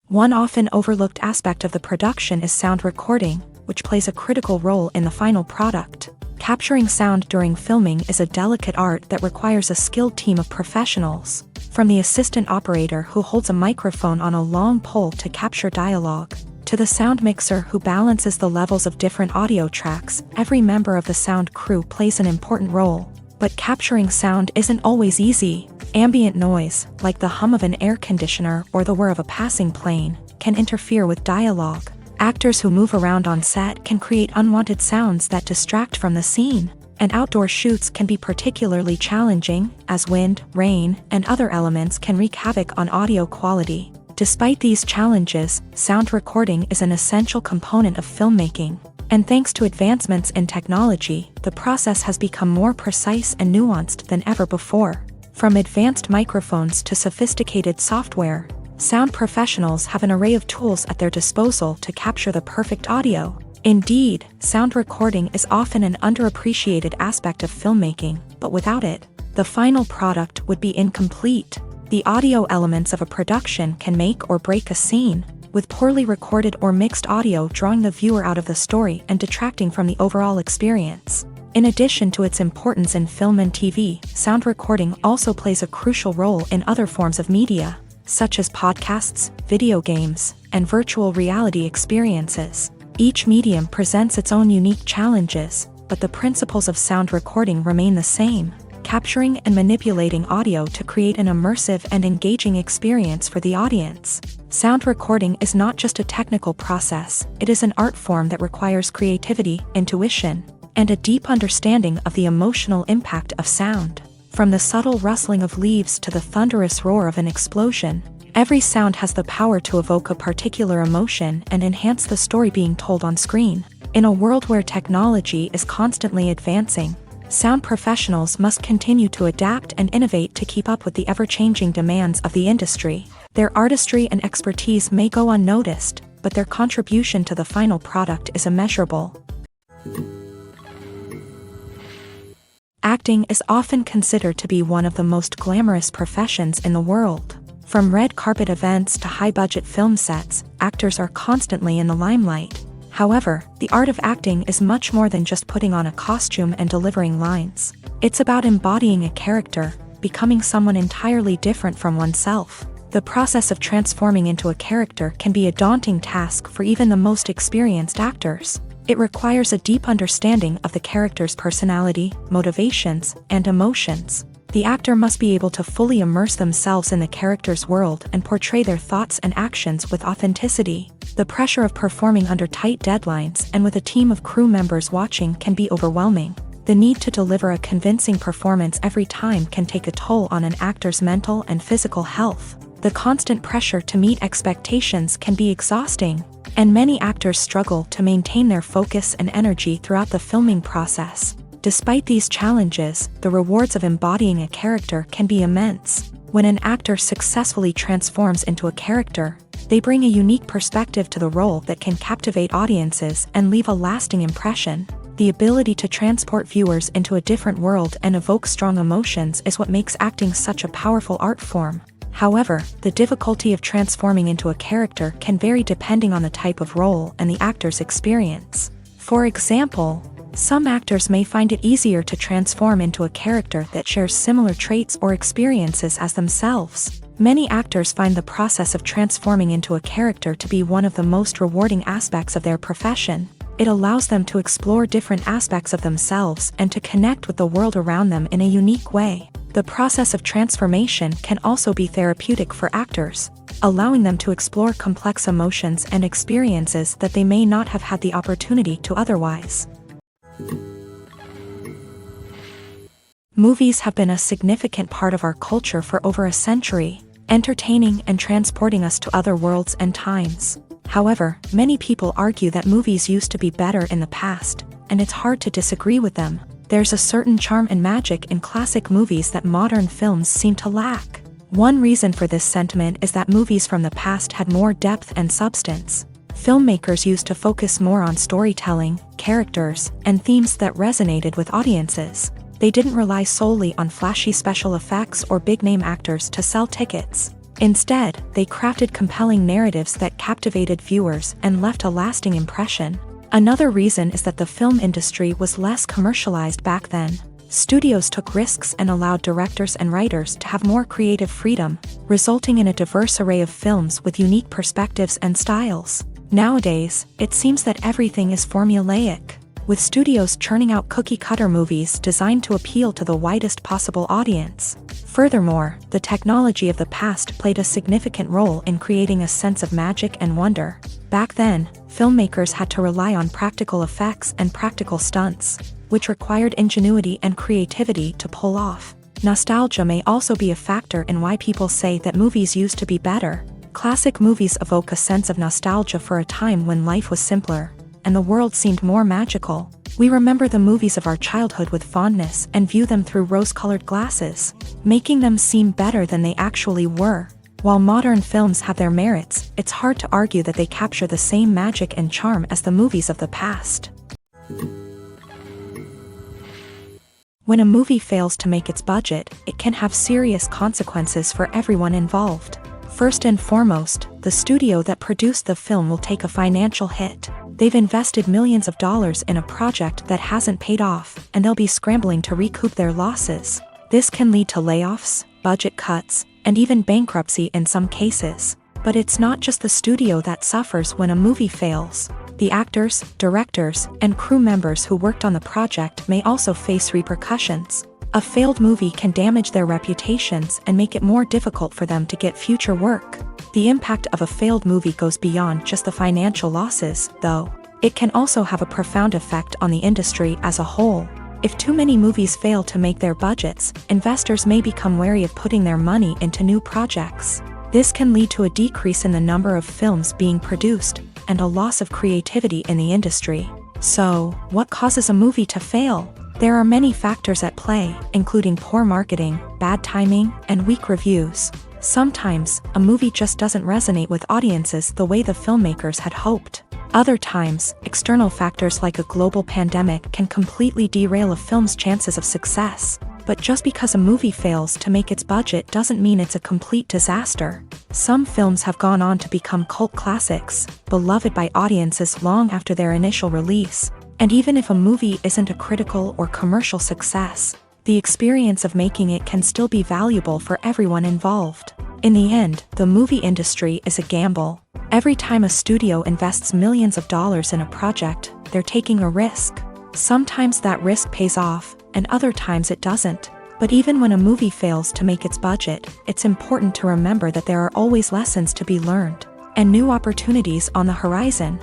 One often overlooked aspect of the production is sound recording, which plays a critical role in the final product. Capturing sound during filming is a delicate art that requires a skilled team of professionals. From the assistant operator who holds a microphone on a long pole to capture dialogue, to the sound mixer who balances the levels of different audio tracks, every member of the sound crew plays an important role. But capturing sound isn't always easy. Ambient noise, like the hum of an air conditioner or the whir of a passing plane, can interfere with dialogue. Actors who move around on set can create unwanted sounds that distract from the scene. And outdoor shoots can be particularly challenging, as wind, rain, and other elements can wreak havoc on audio quality. Despite these challenges, sound recording is an essential component of filmmaking. And thanks to advancements in technology, the process has become more precise and nuanced than ever before. From advanced microphones to sophisticated software, sound professionals have an array of tools at their disposal to capture the perfect audio. Indeed, sound recording is often an underappreciated aspect of filmmaking, but without it, the final product would be incomplete. The audio elements of a production can make or break a scene. with poorly recorded or mixed audio drawing the viewer out of the story and detracting from the overall experience. In addition to its importance in film and TV, sound recording also plays a crucial role in other forms of media, such as podcasts, video games, and virtual reality experiences. Each medium presents its own unique challenges, but the principles of sound recording remain the same: capturing and manipulating audio to create an immersive and engaging experience for the audience. Sound recording is not just a technical process, it is an art form that requires creativity, intuition, and a deep understanding of the emotional impact of sound. From the subtle rustling of leaves to the thunderous roar of an explosion, every sound has the power to evoke a particular emotion and enhance the story being told on screen. In a world where technology is constantly advancing, sound professionals must continue to adapt and innovate to keep up with the ever-changing demands of the industry. Their artistry and expertise may go unnoticed, but their contribution to the final product is immeasurable. Acting is often considered to be one of the most glamorous professions in the world. From red carpet events to high-budget film sets, actors are constantly in the limelight. However, the art of acting is much more than just putting on a costume and delivering lines. It's about embodying a character, becoming someone entirely different from oneself. The process of transforming into a character can be a daunting task for even the most experienced actors. It requires a deep understanding of the character's personality, motivations, and emotions. The actor must be able to fully immerse themselves in the character's world and portray their thoughts and actions with authenticity. The pressure of performing under tight deadlines and with a team of crew members watching can be overwhelming. The need to deliver a convincing performance every time can take a toll on an actor's mental and physical health. The constant pressure to meet expectations can be exhausting, and many actors struggle to maintain their focus and energy throughout the filming process. Despite these challenges, the rewards of embodying a character can be immense. When an actor successfully transforms into a character, they bring a unique perspective to the role that can captivate audiences and leave a lasting impression. The ability to transport viewers into a different world and evoke strong emotions is what makes acting such a powerful art form. However, the difficulty of transforming into a character can vary depending on the type of role and the actor's experience. For example, some actors may find it easier to transform into a character that shares similar traits or experiences as themselves. Many actors find the process of transforming into a character to be one of the most rewarding aspects of their profession. It allows them to explore different aspects of themselves and to connect with the world around them in a unique way. The process of transformation can also be therapeutic for actors, allowing them to explore complex emotions and experiences that they may not have had the opportunity to otherwise. Movies have been a significant part of our culture for over a century, entertaining and transporting us to other worlds and times. However, many people argue that movies used to be better in the past, and it's hard to disagree with them. There's a certain charm and magic in classic movies that modern films seem to lack. One reason for this sentiment is that movies from the past had more depth and substance. Filmmakers used to focus more on storytelling, characters, and themes that resonated with audiences. They didn't rely solely on flashy special effects or big-name actors to sell tickets. Instead, they crafted compelling narratives that captivated viewers and left a lasting impression. Another reason is that the film industry was less commercialized back then. Studios took risks and allowed directors and writers to have more creative freedom, resulting in a diverse array of films with unique perspectives and styles. Nowadays, it seems that everything is formulaic, with studios churning out cookie-cutter movies designed to appeal to the widest possible audience. Furthermore, the technology of the past played a significant role in creating a sense of magic and wonder. Back then, filmmakers had to rely on practical effects and practical stunts, which required ingenuity and creativity to pull off. Nostalgia may also be a factor in why people say that movies used to be better. Classic movies evoke a sense of nostalgia for a time when life was simpler, and the world seemed more magical. We remember the movies of our childhood with fondness and view them through rose-colored glasses, making them seem better than they actually were. While modern films have their merits, it's hard to argue that they capture the same magic and charm as the movies of the past. When a movie fails to make its budget, it can have serious consequences for everyone involved. First and foremost, the studio that produced the film will take a financial hit. They've invested millions of dollars in a project that hasn't paid off, and they'll be scrambling to recoup their losses. This can lead to layoffs, budget cuts, and even bankruptcy in some cases. But it's not just the studio that suffers when a movie fails. The actors, directors, and crew members who worked on the project may also face repercussions. A failed movie can damage their reputations and make it more difficult for them to get future work. The impact of a failed movie goes beyond just the financial losses, though. It can also have a profound effect on the industry as a whole. If too many movies fail to make their budgets, investors may become wary of putting their money into new projects. This can lead to a decrease in the number of films being produced, and a loss of creativity in the industry. So, what causes a movie to fail? There are many factors at play, including poor marketing, bad timing, and weak reviews. Sometimes, a movie just doesn't resonate with audiences the way the filmmakers had hoped. Other times, external factors like a global pandemic can completely derail a film's chances of success. But just because a movie fails to make its budget doesn't mean it's a complete disaster. Some films have gone on to become cult classics, beloved by audiences long after their initial release. And even if a movie isn't a critical or commercial success, the experience of making it can still be valuable for everyone involved. In the end, the movie industry is a gamble. Every time a studio invests millions of dollars in a project, they're taking a risk. Sometimes that risk pays off, and other times it doesn't. But even when a movie fails to make its budget, it's important to remember that there are always lessons to be learned, and new opportunities on the horizon.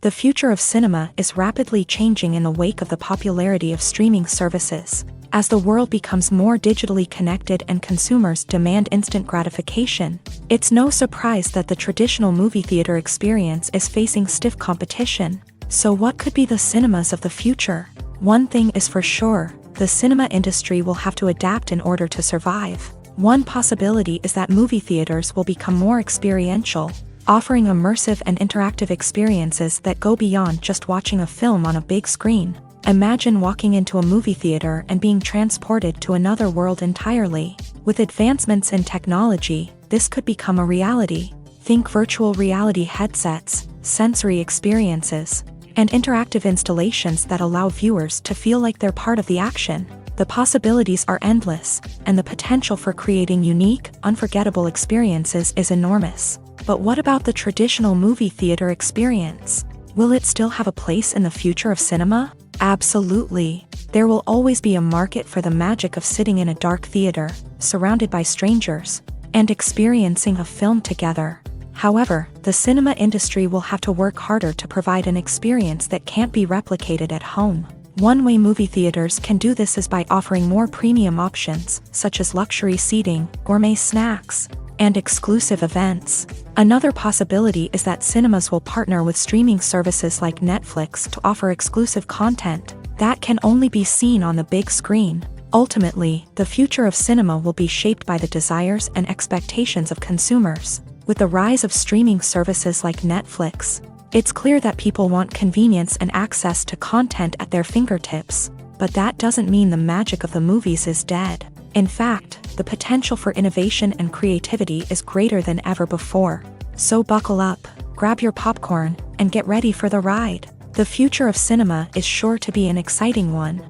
The future of cinema is rapidly changing in the wake of the popularity of streaming services. As the world becomes more digitally connected and consumers demand instant gratification, it's no surprise that the traditional movie theater experience is facing stiff competition. So what could be the cinemas of the future? One thing is for sure, the cinema industry will have to adapt in order to survive. One possibility is that movie theaters will become more experiential, offering immersive and interactive experiences that go beyond just watching a film on a big screen. Imagine walking into a movie theater and being transported to another world entirely. With advancements in technology, this could become a reality. Think virtual reality headsets, sensory experiences, and interactive installations that allow viewers to feel like they're part of the action. The possibilities are endless, and the potential for creating unique, unforgettable experiences is enormous. But what about the traditional movie theater experience? Will it still have a place in the future of cinema? Absolutely. There will always be a market for the magic of sitting in a dark theater, surrounded by strangers, and experiencing a film together. However, the cinema industry will have to work harder to provide an experience that can't be replicated at home. One way movie theaters can do this is by offering more premium options, such as luxury seating, gourmet snacks, and exclusive events. Another possibility is that cinemas will partner with streaming services like Netflix to offer exclusive content that can only be seen on the big screen. Ultimately, the future of cinema will be shaped by the desires and expectations of consumers. With the rise of streaming services like Netflix, it's clear that people want convenience and access to content at their fingertips. But that doesn't mean the magic of the movies is dead. In fact, the potential for innovation and creativity is greater than ever before. So buckle up, grab your popcorn, and get ready for the ride. The future of cinema is sure to be an exciting one.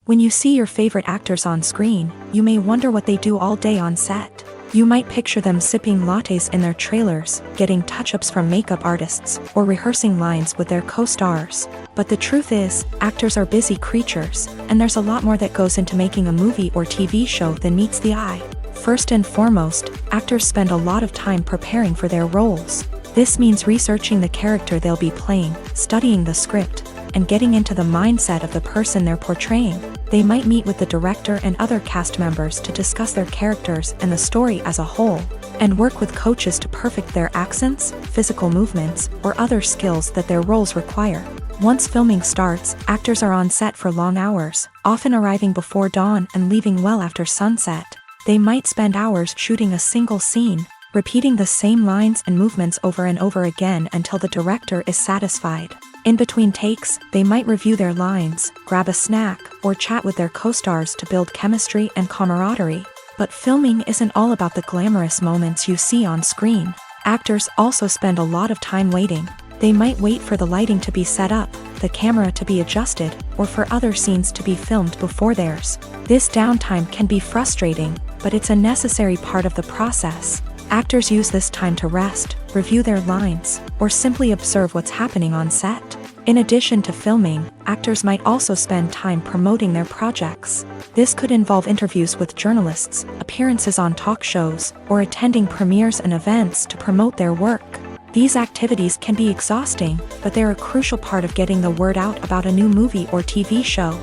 When you see your favorite actors on screen, you may wonder what they do all day on set. You might picture them sipping lattes in their trailers, getting touch-ups from makeup artists, or rehearsing lines with their co-stars. But the truth is, actors are busy creatures, and there's a lot more that goes into making a movie or TV show than meets the eye. First and foremost, actors spend a lot of time preparing for their roles. This means researching the character they'll be playing, studying the script, and getting into the mindset of the person they're portraying. They might meet with the director and other cast members to discuss their characters and the story as a whole, and work with coaches to perfect their accents, physical movements, or other skills that their roles require. Once filming starts, actors are on set for long hours, often arriving before dawn and leaving well after sunset. They might spend hours shooting a single scene, repeating the same lines and movements over and over again until the director is satisfied. In between takes, they might review their lines, grab a snack, or chat with their co-stars to build chemistry and camaraderie. But filming isn't all about the glamorous moments you see on screen. Actors also spend a lot of time waiting. They might wait for the lighting to be set up, the camera to be adjusted, or for other scenes to be filmed before theirs. This downtime can be frustrating, but it's a necessary part of the process. Actors use this time to rest, review their lines, or simply observe what's happening on set. In addition to filming, actors might also spend time promoting their projects. This could involve interviews with journalists, appearances on talk shows, or attending premieres and events to promote their work. These activities can be exhausting, but they're a crucial part of getting the word out about a new movie or TV show.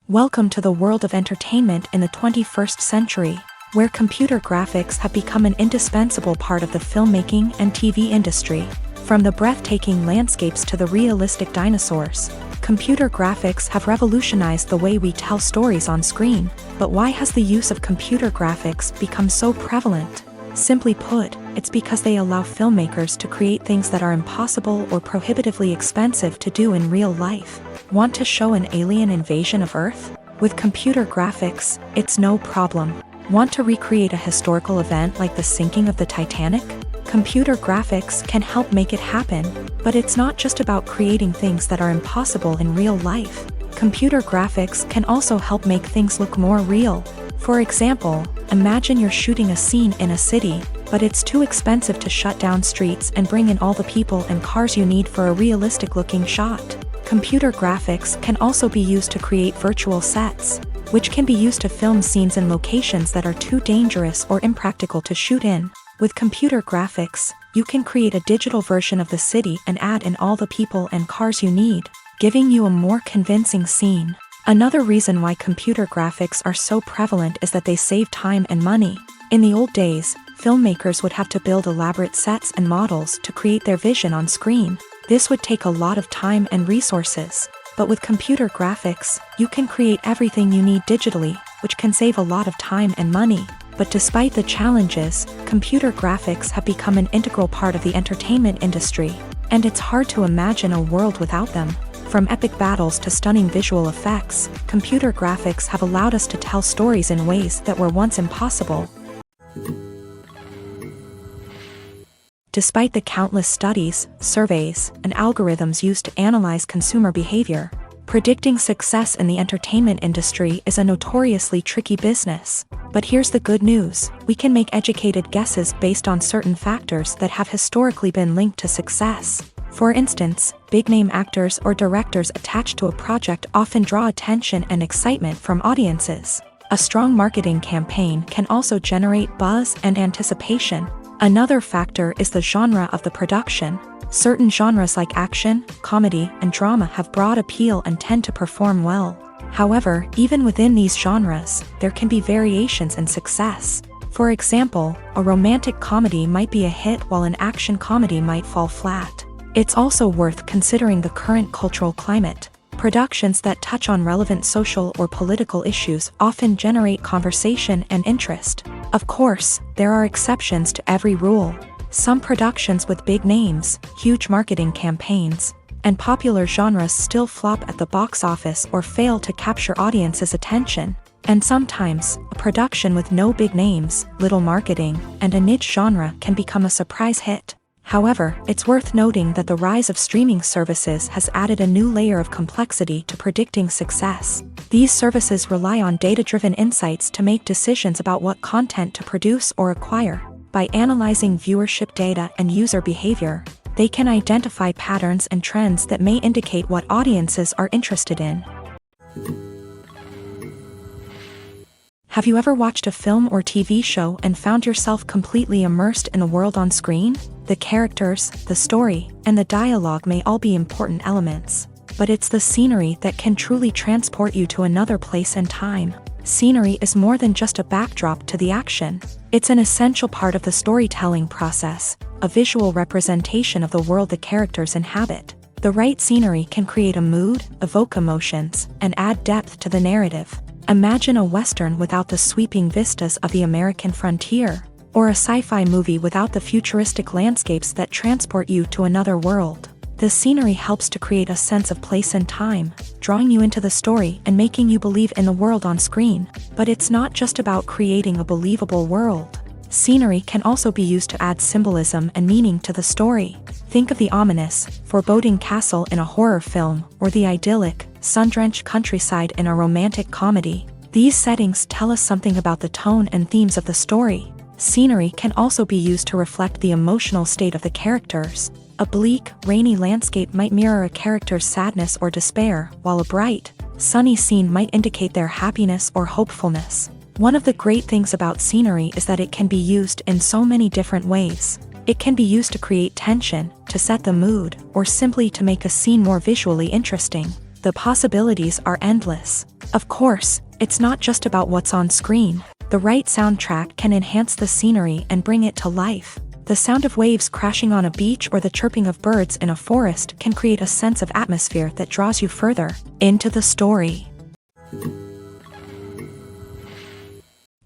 Welcome to the world of entertainment in the 21st century, where computer graphics have become an indispensable part of the filmmaking and TV industry. From the breathtaking landscapes to the realistic dinosaurs, computer graphics have revolutionized the way we tell stories on screen. But why has the use of computer graphics become so prevalent? Simply put, it's because they allow filmmakers to create things that are impossible or prohibitively expensive to do in real life. Want to show an alien invasion of Earth? With computer graphics, it's no problem. Want to recreate a historical event like the sinking of the Titanic? Computer graphics can help make it happen, but it's not just about creating things that are impossible in real life. Computer graphics can also help make things look more real. For example, imagine you're shooting a scene in a city, but it's too expensive to shut down streets and bring in all the people and cars you need for a realistic-looking shot. Computer graphics can also be used to create virtual sets, which can be used to film scenes in locations that are too dangerous or impractical to shoot in. With computer graphics, you can create a digital version of the city and add in all the people and cars you need, giving you a more convincing scene. Another reason why computer graphics are so prevalent is that they save time and money. In the old days, filmmakers would have to build elaborate sets and models to create their vision on screen. This would take a lot of time and resources. But with computer graphics, you can create everything you need digitally, which can save a lot of time and money. But despite the challenges, computer graphics have become an integral part of the entertainment industry, and it's hard to imagine a world without them. From epic battles to stunning visual effects, computer graphics have allowed us to tell stories in ways that were once impossible. Despite the countless studies, surveys, and algorithms used to analyze consumer behavior, predicting success in the entertainment industry is a notoriously tricky business. But here's the good news: we can make educated guesses based on certain factors that have historically been linked to success. For instance, big-name actors or directors attached to a project often draw attention and excitement from audiences. A strong marketing campaign can also generate buzz and anticipation. Another factor is the genre of the production. Certain genres like action, comedy, and drama have broad appeal and tend to perform well. However, even within these genres, there can be variations in success. For example, a romantic comedy might be a hit while an action comedy might fall flat. It's also worth considering the current cultural climate. Productions that touch on relevant social or political issues often generate conversation and interest. Of course, there are exceptions to every rule. Some productions with big names, huge marketing campaigns, and popular genres still flop at the box office or fail to capture audiences' attention. And sometimes, a production with no big names, little marketing, and a niche genre can become a surprise hit. However, it's worth noting that the rise of streaming services has added a new layer of complexity to predicting success. These services rely on data-driven insights to make decisions about what content to produce or acquire. By analyzing viewership data and user behavior, they can identify patterns and trends that may indicate what audiences are interested in. Have you ever watched a film or TV show and found yourself completely immersed in the world on screen? The characters, the story, and the dialogue may all be important elements, but it's the scenery that can truly transport you to another place and time. Scenery is more than just a backdrop to the action. It's an essential part of the storytelling process, a visual representation of the world the characters inhabit. The right scenery can create a mood, evoke emotions, and add depth to the narrative. Imagine a Western without the sweeping vistas of the American frontier. Or a sci-fi movie without the futuristic landscapes that transport you to another world. The scenery helps to create a sense of place and time, drawing you into the story and making you believe in the world on screen. But it's not just about creating a believable world. Scenery can also be used to add symbolism and meaning to the story. Think of the ominous, foreboding castle in a horror film, or the idyllic, sun-drenched countryside in a romantic comedy. These settings tell us something about the tone and themes of the story. Scenery can also be used to reflect the emotional state of the characters. A bleak, rainy landscape might mirror a character's sadness or despair, while a bright, sunny scene might indicate their happiness or hopefulness. One of the great things about scenery is that it can be used in so many different ways. It can be used to create tension, to set the mood, or simply to make a scene more visually interesting. The possibilities are endless. Of course, it's not just about what's on screen. The right soundtrack can enhance the scenery and bring it to life. The sound of waves crashing on a beach or the chirping of birds in a forest can create a sense of atmosphere that draws you further into the story.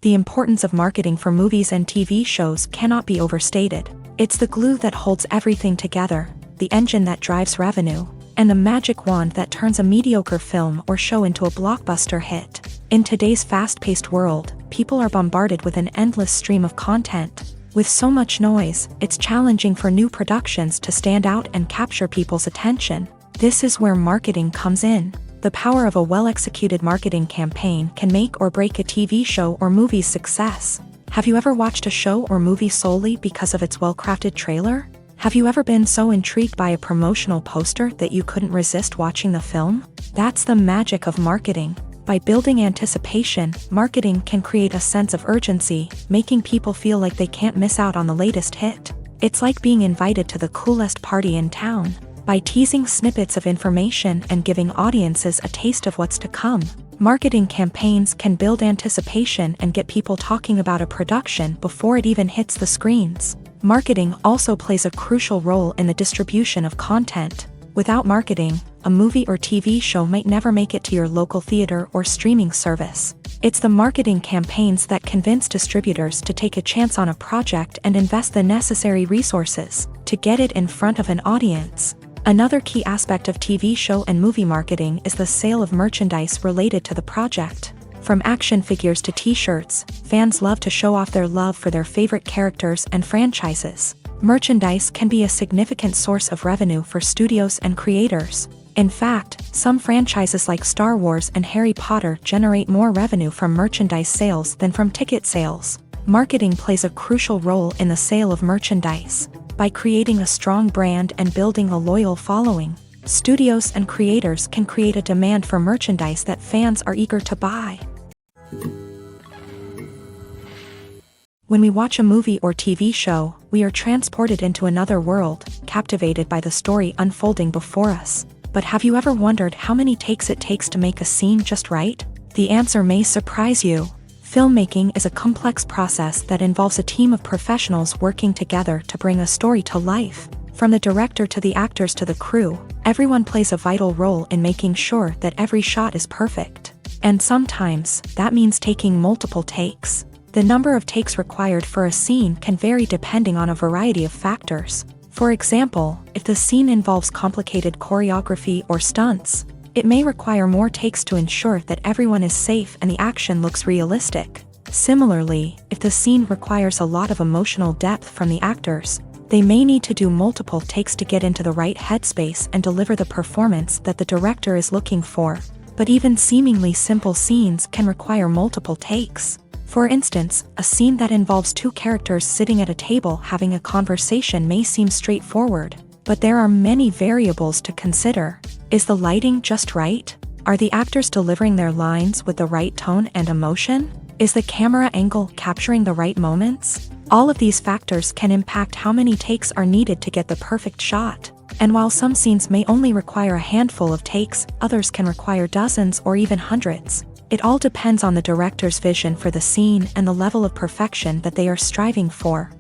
The importance of marketing for movies and TV shows cannot be overstated. It's the glue that holds everything together, the engine that drives revenue, and the magic wand that turns a mediocre film or show into a blockbuster hit. In today's fast-paced world, people are bombarded with an endless stream of content. With so much noise, it's challenging for new productions to stand out and capture people's attention. This is where marketing comes in. The power of a well-executed marketing campaign can make or break a TV show or movie's success. Have you ever watched a show or movie solely because of its well-crafted trailer? Have you ever been so intrigued by a promotional poster that you couldn't resist watching the film? That's the magic of marketing. By building anticipation, marketing can create a sense of urgency, making people feel like they can't miss out on the latest hit. It's like being invited to the coolest party in town. By teasing snippets of information and giving audiences a taste of what's to come, marketing campaigns can build anticipation and get people talking about a production before it even hits the screens. Marketing also plays a crucial role in the distribution of content. Without marketing, a movie or TV show might never make it to your local theater or streaming service. It's the marketing campaigns that convince distributors to take a chance on a project and invest the necessary resources to get it in front of an audience. Another key aspect of TV show and movie marketing is the sale of merchandise related to the project. From action figures to t-shirts, fans love to show off their love for their favorite characters and franchises. Merchandise can be a significant source of revenue for studios and creators. In fact, some franchises like Star Wars and Harry Potter generate more revenue from merchandise sales than from ticket sales. Marketing plays a crucial role in the sale of merchandise. By creating a strong brand and building a loyal following, studios and creators can create a demand for merchandise that fans are eager to buy. When we watch a movie or TV show, we are transported into another world, captivated by the story unfolding before us. But have you ever wondered how many takes it takes to make a scene just right? The answer may surprise you. Filmmaking is a complex process that involves a team of professionals working together to bring a story to life. From the director to the actors to the crew, everyone plays a vital role in making sure that every shot is perfect. And sometimes, that means taking multiple takes. The number of takes required for a scene can vary depending on a variety of factors. For example, if the scene involves complicated choreography or stunts, it may require more takes to ensure that everyone is safe and the action looks realistic. Similarly, if the scene requires a lot of emotional depth from the actors, they may need to do multiple takes to get into the right headspace and deliver the performance that the director is looking for. But even seemingly simple scenes can require multiple takes. For instance, a scene that involves two characters sitting at a table having a conversation may seem straightforward, but there are many variables to consider. Is the lighting just right? Are the actors delivering their lines with the right tone and emotion? Is the camera angle capturing the right moments? All of these factors can impact how many takes are needed to get the perfect shot. And while some scenes may only require a handful of takes, others can require dozens or even hundreds. It all depends on the director's vision for the scene and the level of perfection that they are striving for.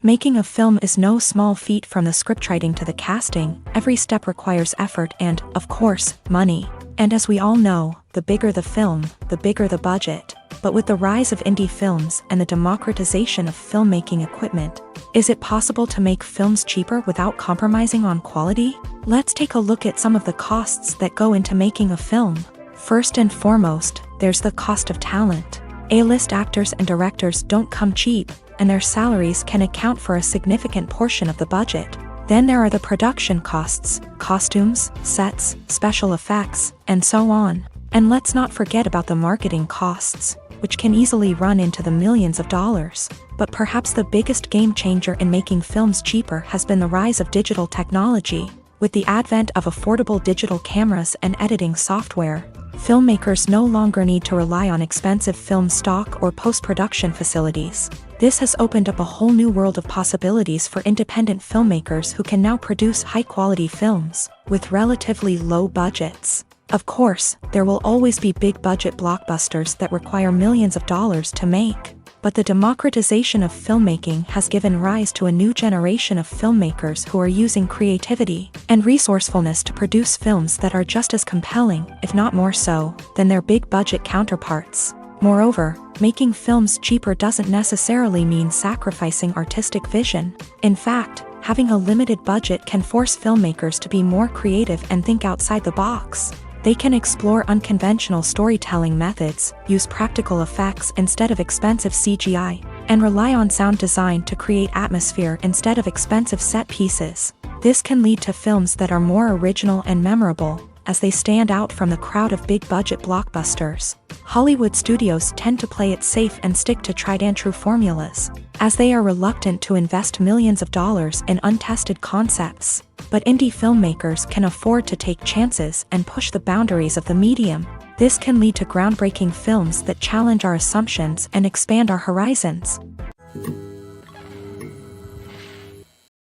Making a film is no small feat. From the scriptwriting to the casting, every step requires effort and, of course, money. And as we all know, the bigger the film, the bigger the budget. But with the rise of indie films and the democratization of filmmaking equipment, is it possible to make films cheaper without compromising on quality? Let's take a look at some of the costs that go into making a film. First and foremost, there's the cost of talent. A-list actors and directors don't come cheap, and their salaries can account for a significant portion of the budget. Then there are the production costs, costumes, sets, special effects, and so on. And let's not forget about the marketing costs, which can easily run into the millions of dollars. But perhaps the biggest game changer in making films cheaper has been the rise of digital technology. With the advent of affordable digital cameras and editing software, filmmakers no longer need to rely on expensive film stock or post-production facilities. This has opened up a whole new world of possibilities for independent filmmakers who can now produce high-quality films with relatively low budgets. Of course, there will always be big-budget blockbusters that require millions of dollars to make. But the democratization of filmmaking has given rise to a new generation of filmmakers who are using creativity and resourcefulness to produce films that are just as compelling, if not more so, than their big-budget counterparts. Moreover, making films cheaper doesn't necessarily mean sacrificing artistic vision. In fact, having a limited budget can force filmmakers to be more creative and think outside the box. They can explore unconventional storytelling methods, use practical effects instead of expensive CGI, and rely on sound design to create atmosphere instead of expensive set pieces. This can lead to films that are more original and memorable, as they stand out from the crowd of big-budget blockbusters. Hollywood studios tend to play it safe and stick to tried-and-true formulas, as they are reluctant to invest millions of dollars in untested concepts. But indie filmmakers can afford to take chances and push the boundaries of the medium. This can lead to groundbreaking films that challenge our assumptions and expand our horizons.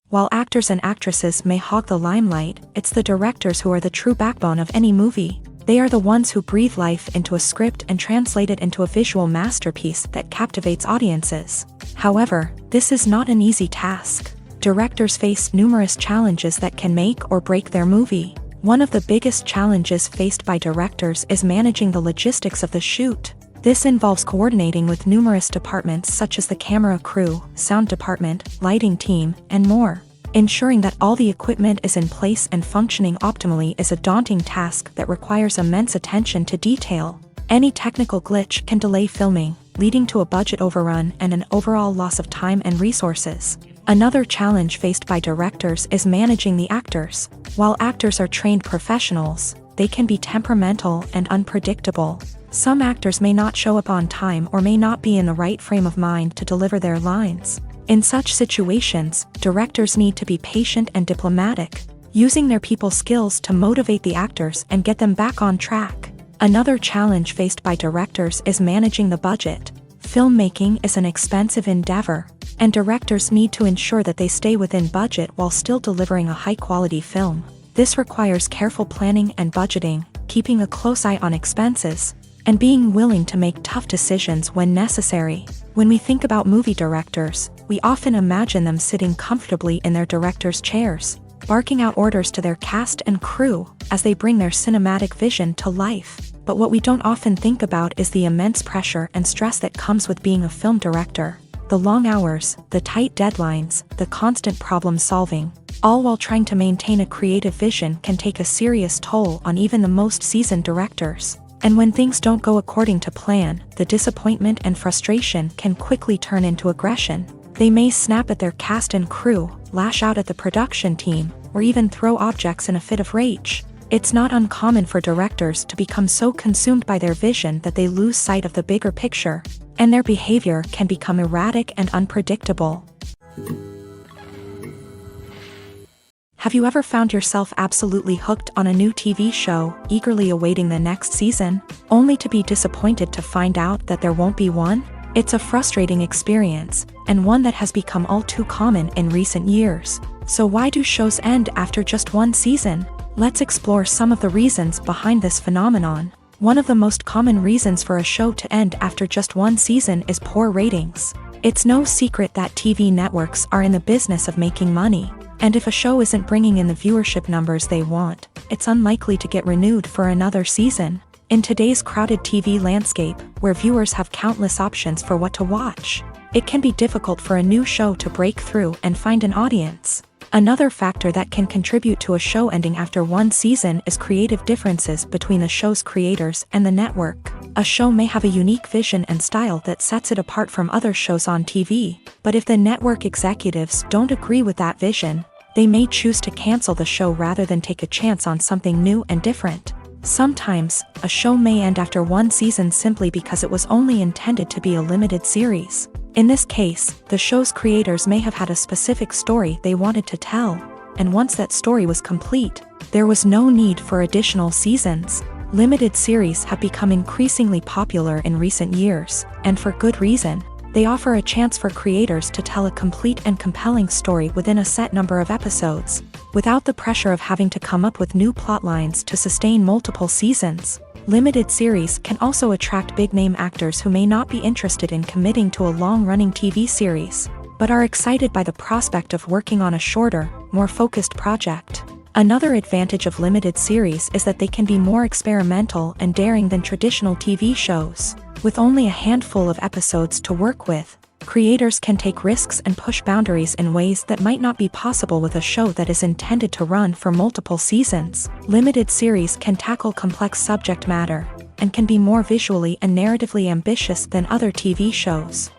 While actors and actresses may hog the limelight, it's the directors who are the true backbone of any movie. They are the ones who breathe life into a script and translate it into a visual masterpiece that captivates audiences. However, this is not an easy task. Directors face numerous challenges that can make or break their movie. One of the biggest challenges faced by directors is managing the logistics of the shoot. This involves coordinating with numerous departments such as the camera crew, sound department, lighting team, and more. Ensuring that all the equipment is in place and functioning optimally is a daunting task that requires immense attention to detail. Any technical glitch can delay filming, leading to a budget overrun and an overall loss of time and resources. Another challenge faced by directors is managing the actors. While actors are trained professionals, they can be temperamental and unpredictable. Some actors may not show up on time or may not be in the right frame of mind to deliver their lines. In such situations, directors need to be patient and diplomatic, using their people skills to motivate the actors and get them back on track. Another challenge faced by directors is managing the budget. Filmmaking is an expensive endeavor, and directors need to ensure that they stay within budget while still delivering a high-quality film. This requires careful planning and budgeting, keeping a close eye on expenses, and being willing to make tough decisions when necessary. When we think about movie directors, we often imagine them sitting comfortably in their director's chairs, barking out orders to their cast and crew as they bring their cinematic vision to life. But what we don't often think about is the immense pressure and stress that comes with being a film director. The long hours, the tight deadlines, the constant problem solving, all while trying to maintain a creative vision can take a serious toll on even the most seasoned directors. And when things don't go according to plan, the disappointment and frustration can quickly turn into aggression. They may snap at their cast and crew, lash out at the production team, or even throw objects in a fit of rage. It's not uncommon for directors to become so consumed by their vision that they lose sight of the bigger picture, and their behavior can become erratic and unpredictable. Have you ever found yourself absolutely hooked on a new TV show, eagerly awaiting the next season, only to be disappointed to find out that there won't be one? It's a frustrating experience, and one that has become all too common in recent years. So why do shows end after just one season? Let's explore some of the reasons behind this phenomenon. One of the most common reasons for a show to end after just one season is poor ratings. It's no secret that TV networks are in the business of making money. And if a show isn't bringing in the viewership numbers they want, it's unlikely to get renewed for another season. In today's crowded TV landscape, where viewers have countless options for what to watch, it can be difficult for a new show to break through and find an audience. Another factor that can contribute to a show ending after one season is creative differences between the show's creators and the network. A show may have a unique vision and style that sets it apart from other shows on TV, but if the network executives don't agree with that vision, they may choose to cancel the show rather than take a chance on something new and different. Sometimes, a show may end after one season simply because it was only intended to be a limited series. In this case, the show's creators may have had a specific story they wanted to tell, and once that story was complete, there was no need for additional seasons. Limited series have become increasingly popular in recent years, and for good reason. They offer a chance for creators to tell a complete and compelling story within a set number of episodes, without the pressure of having to come up with new plotlines to sustain multiple seasons. Limited series can also attract big-name actors who may not be interested in committing to a long-running TV series, but are excited by the prospect of working on a shorter, more focused project. Another advantage of limited series is that they can be more experimental and daring than traditional TV shows. With only a handful of episodes to work with, creators can take risks and push boundaries in ways that might not be possible with a show that is intended to run for multiple seasons. Limited series can tackle complex subject matter, and can be more visually and narratively ambitious than other TV shows.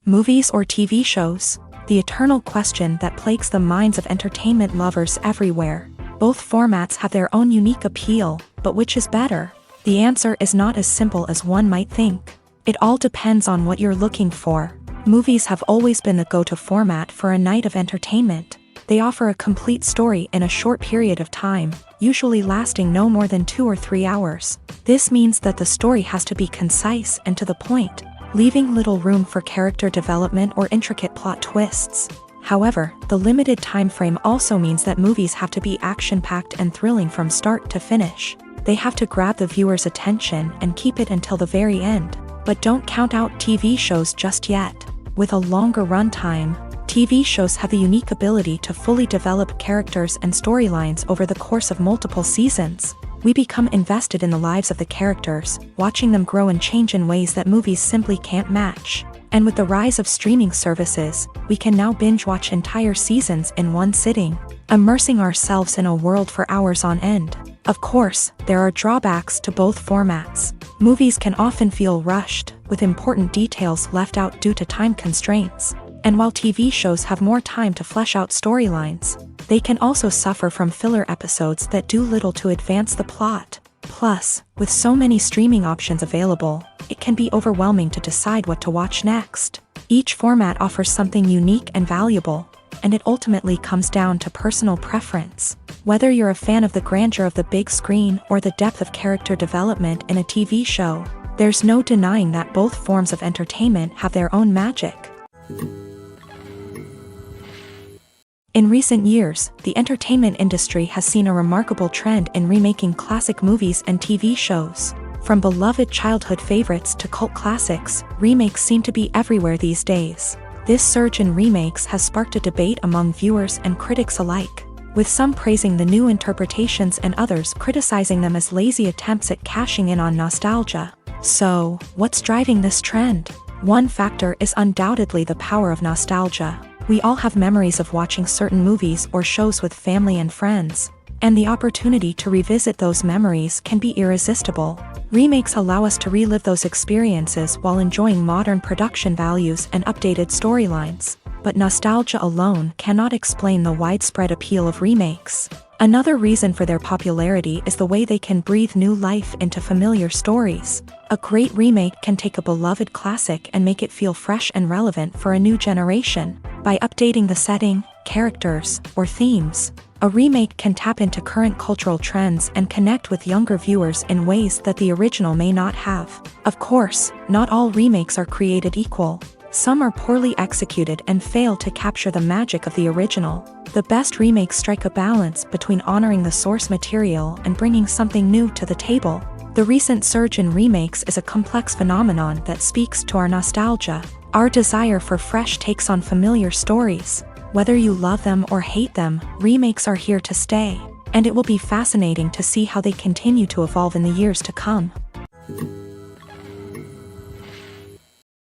Movies or TV shows? The eternal question that plagues the minds of entertainment lovers everywhere. Both formats have their own unique appeal, but which is better? The answer is not as simple as one might think. It all depends on what you're looking for. Movies have always been the go-to format for a night of entertainment. They offer a complete story in a short period of time, usually lasting no more than 2 or 3 hours. This means that the story has to be concise and to the point, leaving little room for character development or intricate plot twists. However, the limited time frame also means that movies have to be action-packed and thrilling from start to finish. They have to grab the viewer's attention and keep it until the very end. But don't count out TV shows just yet. With a longer runtime, TV shows have the unique ability to fully develop characters and storylines over the course of multiple seasons. We become invested in the lives of the characters, watching them grow and change in ways that movies simply can't match. And with the rise of streaming services, we can now binge-watch entire seasons in one sitting, immersing ourselves in a world for hours on end. Of course, there are drawbacks to both formats. Movies can often feel rushed, with important details left out due to time constraints. And while TV shows have more time to flesh out storylines, they can also suffer from filler episodes that do little to advance the plot. Plus, with so many streaming options available, it can be overwhelming to decide what to watch next. Each format offers something unique and valuable, and it ultimately comes down to personal preference. Whether you're a fan of the grandeur of the big screen or the depth of character development in a TV show, there's no denying that both forms of entertainment have their own magic. In recent years, the entertainment industry has seen a remarkable trend in remaking classic movies and TV shows. From beloved childhood favorites to cult classics, remakes seem to be everywhere these days. This surge in remakes has sparked a debate among viewers and critics alike, with some praising the new interpretations and others criticizing them as lazy attempts at cashing in on nostalgia. So, what's driving this trend? One factor is undoubtedly the power of nostalgia. We all have memories of watching certain movies or shows with family and friends, and the opportunity to revisit those memories can be irresistible. Remakes allow us to relive those experiences while enjoying modern production values and updated storylines, but nostalgia alone cannot explain the widespread appeal of remakes. Another reason for their popularity is the way they can breathe new life into familiar stories. A great remake can take a beloved classic and make it feel fresh and relevant for a new generation. By updating the setting, characters, or themes, a remake can tap into current cultural trends and connect with younger viewers in ways that the original may not have. Of course, not all remakes are created equal. Some are poorly executed and fail to capture the magic of the original. The best remakes strike a balance between honoring the source material and bringing something new to the table. The recent surge in remakes is a complex phenomenon that speaks to our nostalgia, our desire for fresh takes on familiar stories. Whether you love them or hate them, remakes are here to stay. and it will be fascinating to see how they continue to evolve in the years to come.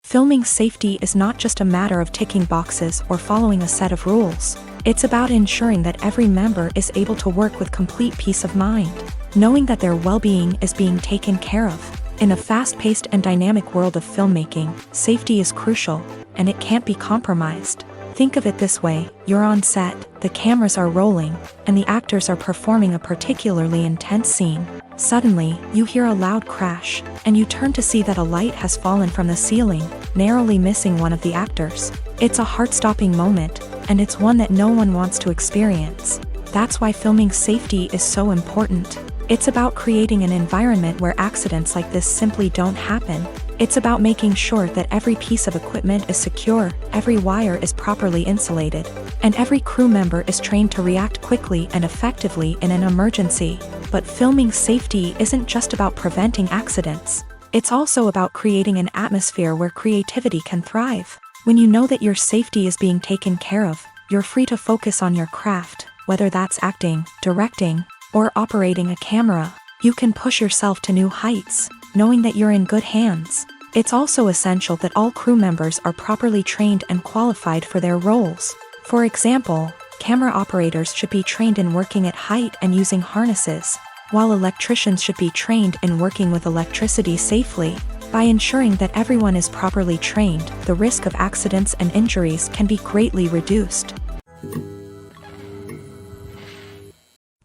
Filming safety is not just a matter of ticking boxes or following a set of rules. It's about ensuring that every member is able to work with complete peace of mind, knowing that their well-being is being taken care of. In a fast-paced and dynamic world of filmmaking, safety is crucial, and it can't be compromised. Think of it this way: you're on set, the cameras are rolling, and the actors are performing a particularly intense scene. Suddenly, you hear a loud crash, and you turn to see that a light has fallen from the ceiling, narrowly missing one of the actors. It's a heart-stopping moment, and it's one that no one wants to experience. That's why filming safety is so important. It's about creating an environment where accidents like this simply don't happen. It's about making sure that every piece of equipment is secure, every wire is properly insulated, and every crew member is trained to react quickly and effectively in an emergency. But filming safety isn't just about preventing accidents. It's also about creating an atmosphere where creativity can thrive. When you know that your safety is being taken care of, you're free to focus on your craft, whether that's acting, directing, or operating a camera. You can push yourself to new heights, knowing that you're in good hands. It's also essential that all crew members are properly trained and qualified for their roles. For example, camera operators should be trained in working at height and using harnesses, while electricians should be trained in working with electricity safely. By ensuring that everyone is properly trained, the risk of accidents and injuries can be greatly reduced.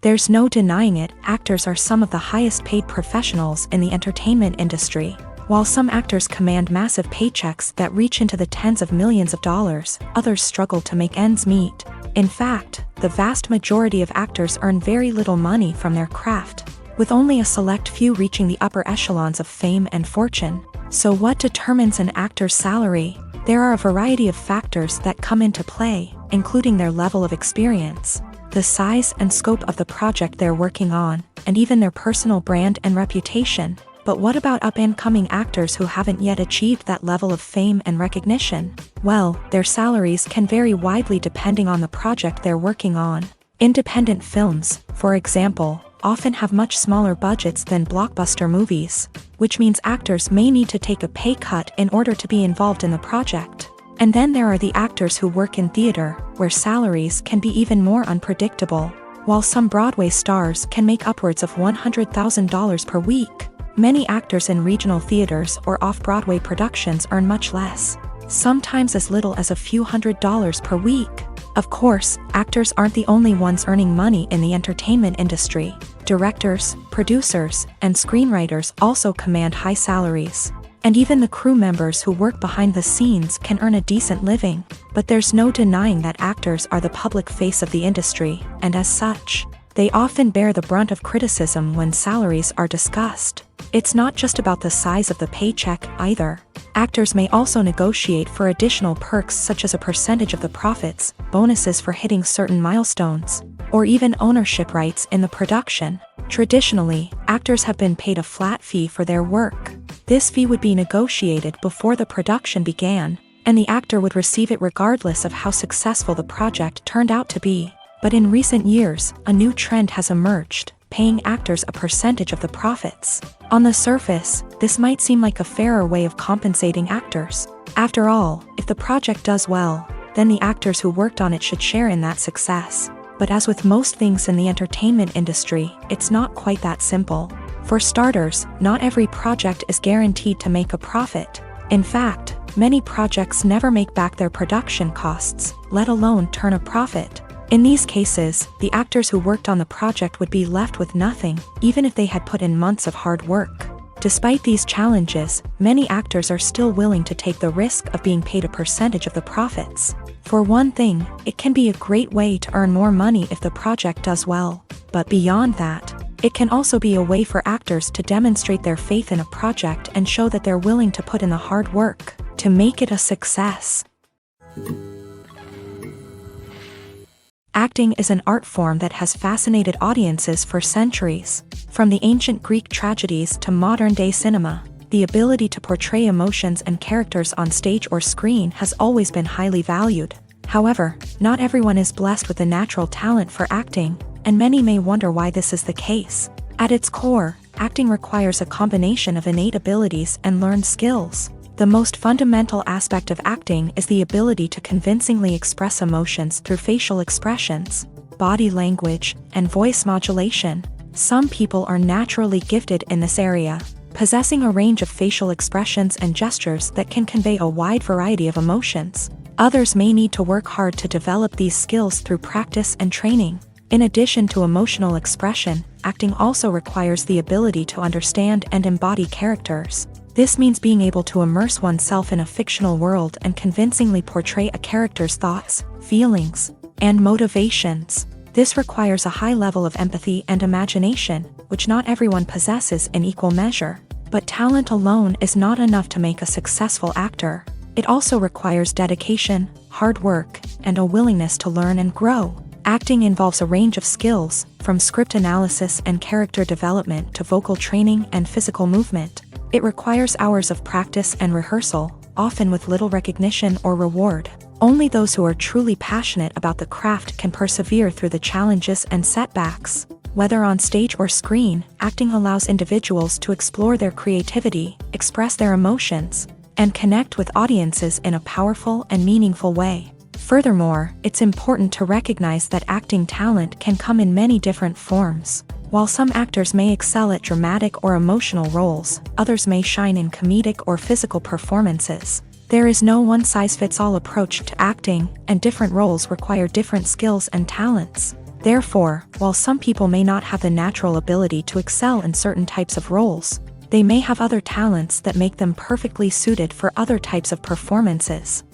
There's no denying it, actors are some of the highest paid professionals in the entertainment industry. While some actors command massive paychecks that reach into the tens of millions of dollars, others struggle to make ends meet. In fact, the vast majority of actors earn very little money from their craft, with only a select few reaching the upper echelons of fame and fortune. So what determines an actor's salary? There are a variety of factors that come into play, including their level of experience, the size and scope of the project they're working on, and even their personal brand and reputation. But what about up-and-coming actors who haven't yet achieved that level of fame and recognition? Well, their salaries can vary widely depending on the project they're working on. Independent films, for example, often have much smaller budgets than blockbuster movies, which means actors may need to take a pay cut in order to be involved in the project. And then there are the actors who work in theater, where salaries can be even more unpredictable. While some Broadway stars can make upwards of $100,000 per week, many actors in regional theaters or off-Broadway productions earn much less, sometimes as little as a few $100s per week. Of course, actors aren't the only ones earning money in the entertainment industry. Directors, producers, and screenwriters also command high salaries. And even the crew members who work behind the scenes can earn a decent living. But there's no denying that actors are the public face of the industry, and as such, they often bear the brunt of criticism when salaries are discussed. It's not just about the size of the paycheck either. Actors may also negotiate for additional perks such as a percentage of the profits, bonuses for hitting certain milestones, or even ownership rights in the production. Traditionally, actors have been paid a flat fee for their work. This fee would be negotiated before the production began, and the actor would receive it regardless of how successful the project turned out to be. But in recent years, a new trend has emerged, paying actors a percentage of the profits. On the surface, this might seem like a fairer way of compensating actors. After all, if the project does well, then the actors who worked on it should share in that success. But as with most things in the entertainment industry, it's not quite that simple. For starters, not every project is guaranteed to make a profit. In fact, many projects never make back their production costs, let alone turn a profit. In these cases, the actors who worked on the project would be left with nothing, even if they had put in months of hard work. Despite these challenges, many actors are still willing to take the risk of being paid a percentage of the profits. For one thing, it can be a great way to earn more money if the project does well. But beyond that, it can also be a way for actors to demonstrate their faith in a project and show that they're willing to put in the hard work to make it a success. Acting is an art form that has fascinated audiences for centuries. From the ancient Greek tragedies to modern-day cinema, the ability to portray emotions and characters on stage or screen has always been highly valued. However, not everyone is blessed with the natural talent for acting. and many may wonder why this is the case. At its core, acting requires a combination of innate abilities and learned skills. The most fundamental aspect of acting is the ability to convincingly express emotions through facial expressions, body language, and voice modulation. Some people are naturally gifted in this area, possessing a range of facial expressions and gestures that can convey a wide variety of emotions. Others may need to work hard to develop these skills through practice and training. In addition to emotional expression, acting also requires the ability to understand and embody characters. This means being able to immerse oneself in a fictional world and convincingly portray a character's thoughts, feelings, and motivations. This requires a high level of empathy and imagination, which not everyone possesses in equal measure. But talent alone is not enough to make a successful actor. It also requires dedication, hard work, and a willingness to learn and grow. Acting involves a range of skills, from script analysis and character development to vocal training and physical movement. It requires hours of practice and rehearsal, often with little recognition or reward. Only those who are truly passionate about the craft can persevere through the challenges and setbacks. Whether on stage or screen, acting allows individuals to explore their creativity, express their emotions, and connect with audiences in a powerful and meaningful way. Furthermore, it's important to recognize that acting talent can come in many different forms. While some actors may excel at dramatic or emotional roles, others may shine in comedic or physical performances. There is no one-size-fits-all approach to acting, and different roles require different skills and talents. Therefore, while some people may not have the natural ability to excel in certain types of roles, they may have other talents that make them perfectly suited for other types of performances.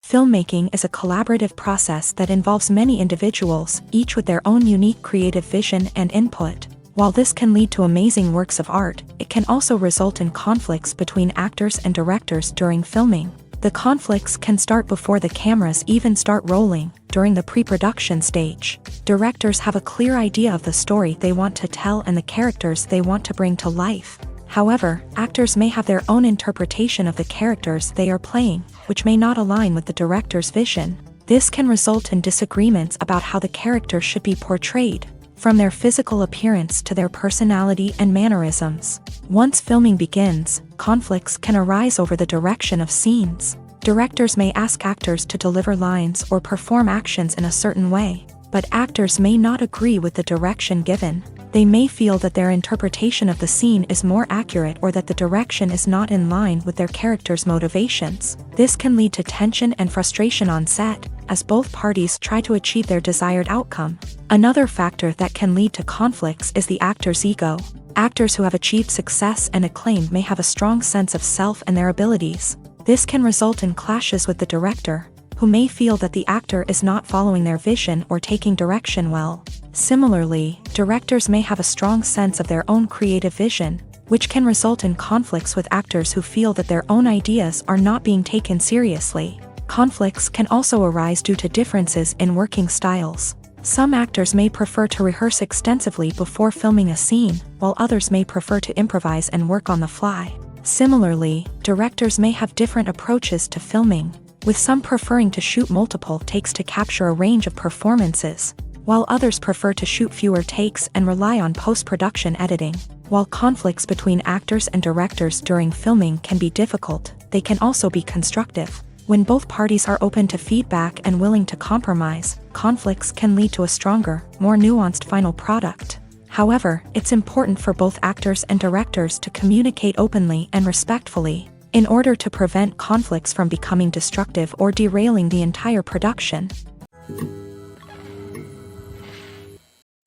Filmmaking is a collaborative process that involves many individuals, each with their own unique creative vision and input. While this can lead to amazing works of art, it can also result in conflicts between actors and directors during filming. The conflicts can start before the cameras even start rolling, during the pre-production stage. Directors have a clear idea of the story they want to tell and the characters they want to bring to life. However, actors may have their own interpretation of the characters they are playing, which may not align with the director's vision. This can result in disagreements about how the character should be portrayed, from their physical appearance to their personality and mannerisms. Once filming begins, conflicts can arise over the direction of scenes. Directors may ask actors to deliver lines or perform actions in a certain way, but actors may not agree with the direction given. They may feel that their interpretation of the scene is more accurate or that the direction is not in line with their character's motivations. This can lead to tension and frustration on set, as both parties try to achieve their desired outcome. Another factor that can lead to conflicts is the actor's ego. Actors who have achieved success and acclaim may have a strong sense of self and their abilities. This can result in clashes with the director, who may feel that the actor is not following their vision or taking direction well. Similarly, directors may have a strong sense of their own creative vision, which can result in conflicts with actors who feel that their own ideas are not being taken seriously. Conflicts can also arise due to differences in working styles. Some actors may prefer to rehearse extensively before filming a scene, while others may prefer to improvise and work on the fly. Similarly, directors may have different approaches to filming, with some preferring to shoot multiple takes to capture a range of performances, while others prefer to shoot fewer takes and rely on post-production editing. While conflicts between actors and directors during filming can be difficult, they can also be constructive. When both parties are open to feedback and willing to compromise, conflicts can lead to a stronger, more nuanced final product. However, it's important for both actors and directors to communicate openly and respectfully, in order to prevent conflicts from becoming destructive or derailing the entire production.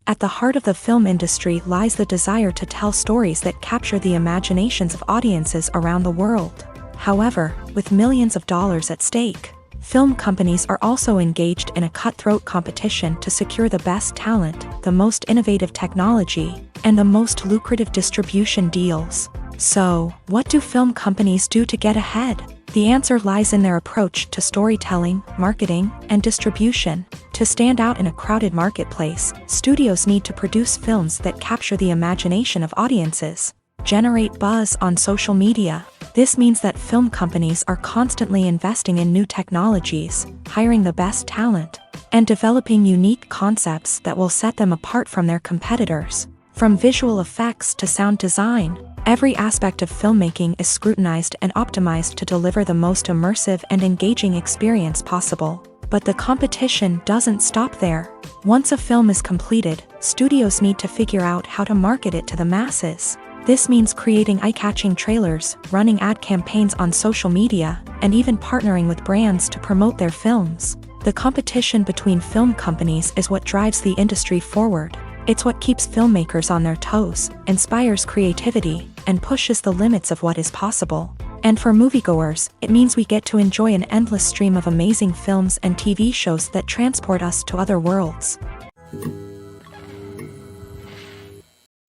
At the heart of the film industry lies the desire to tell stories that capture the imaginations of audiences around the world. However, with millions of dollars at stake, film companies are also engaged in a cutthroat competition to secure the best talent, the most innovative technology, and the most lucrative distribution deals. So, what do film companies do to get ahead? The answer lies in their approach to storytelling, marketing, and distribution. To stand out in a crowded marketplace, studios need to produce films that capture the imagination of audiences, generate buzz on social media. This means that film companies are constantly investing in new technologies, hiring the best talent, and developing unique concepts that will set them apart from their competitors. From visual effects to sound design, every aspect of filmmaking is scrutinized and optimized to deliver the most immersive and engaging experience possible. But the competition doesn't stop there. Once a film is completed, studios need to figure out how to market it to the masses. This means creating eye-catching trailers, running ad campaigns on social media, and even partnering with brands to promote their films. The competition between film companies is what drives the industry forward. It's what keeps filmmakers on their toes, inspires creativity, and pushes the limits of what is possible. And for moviegoers, it means we get to enjoy an endless stream of amazing films and TV shows that transport us to other worlds.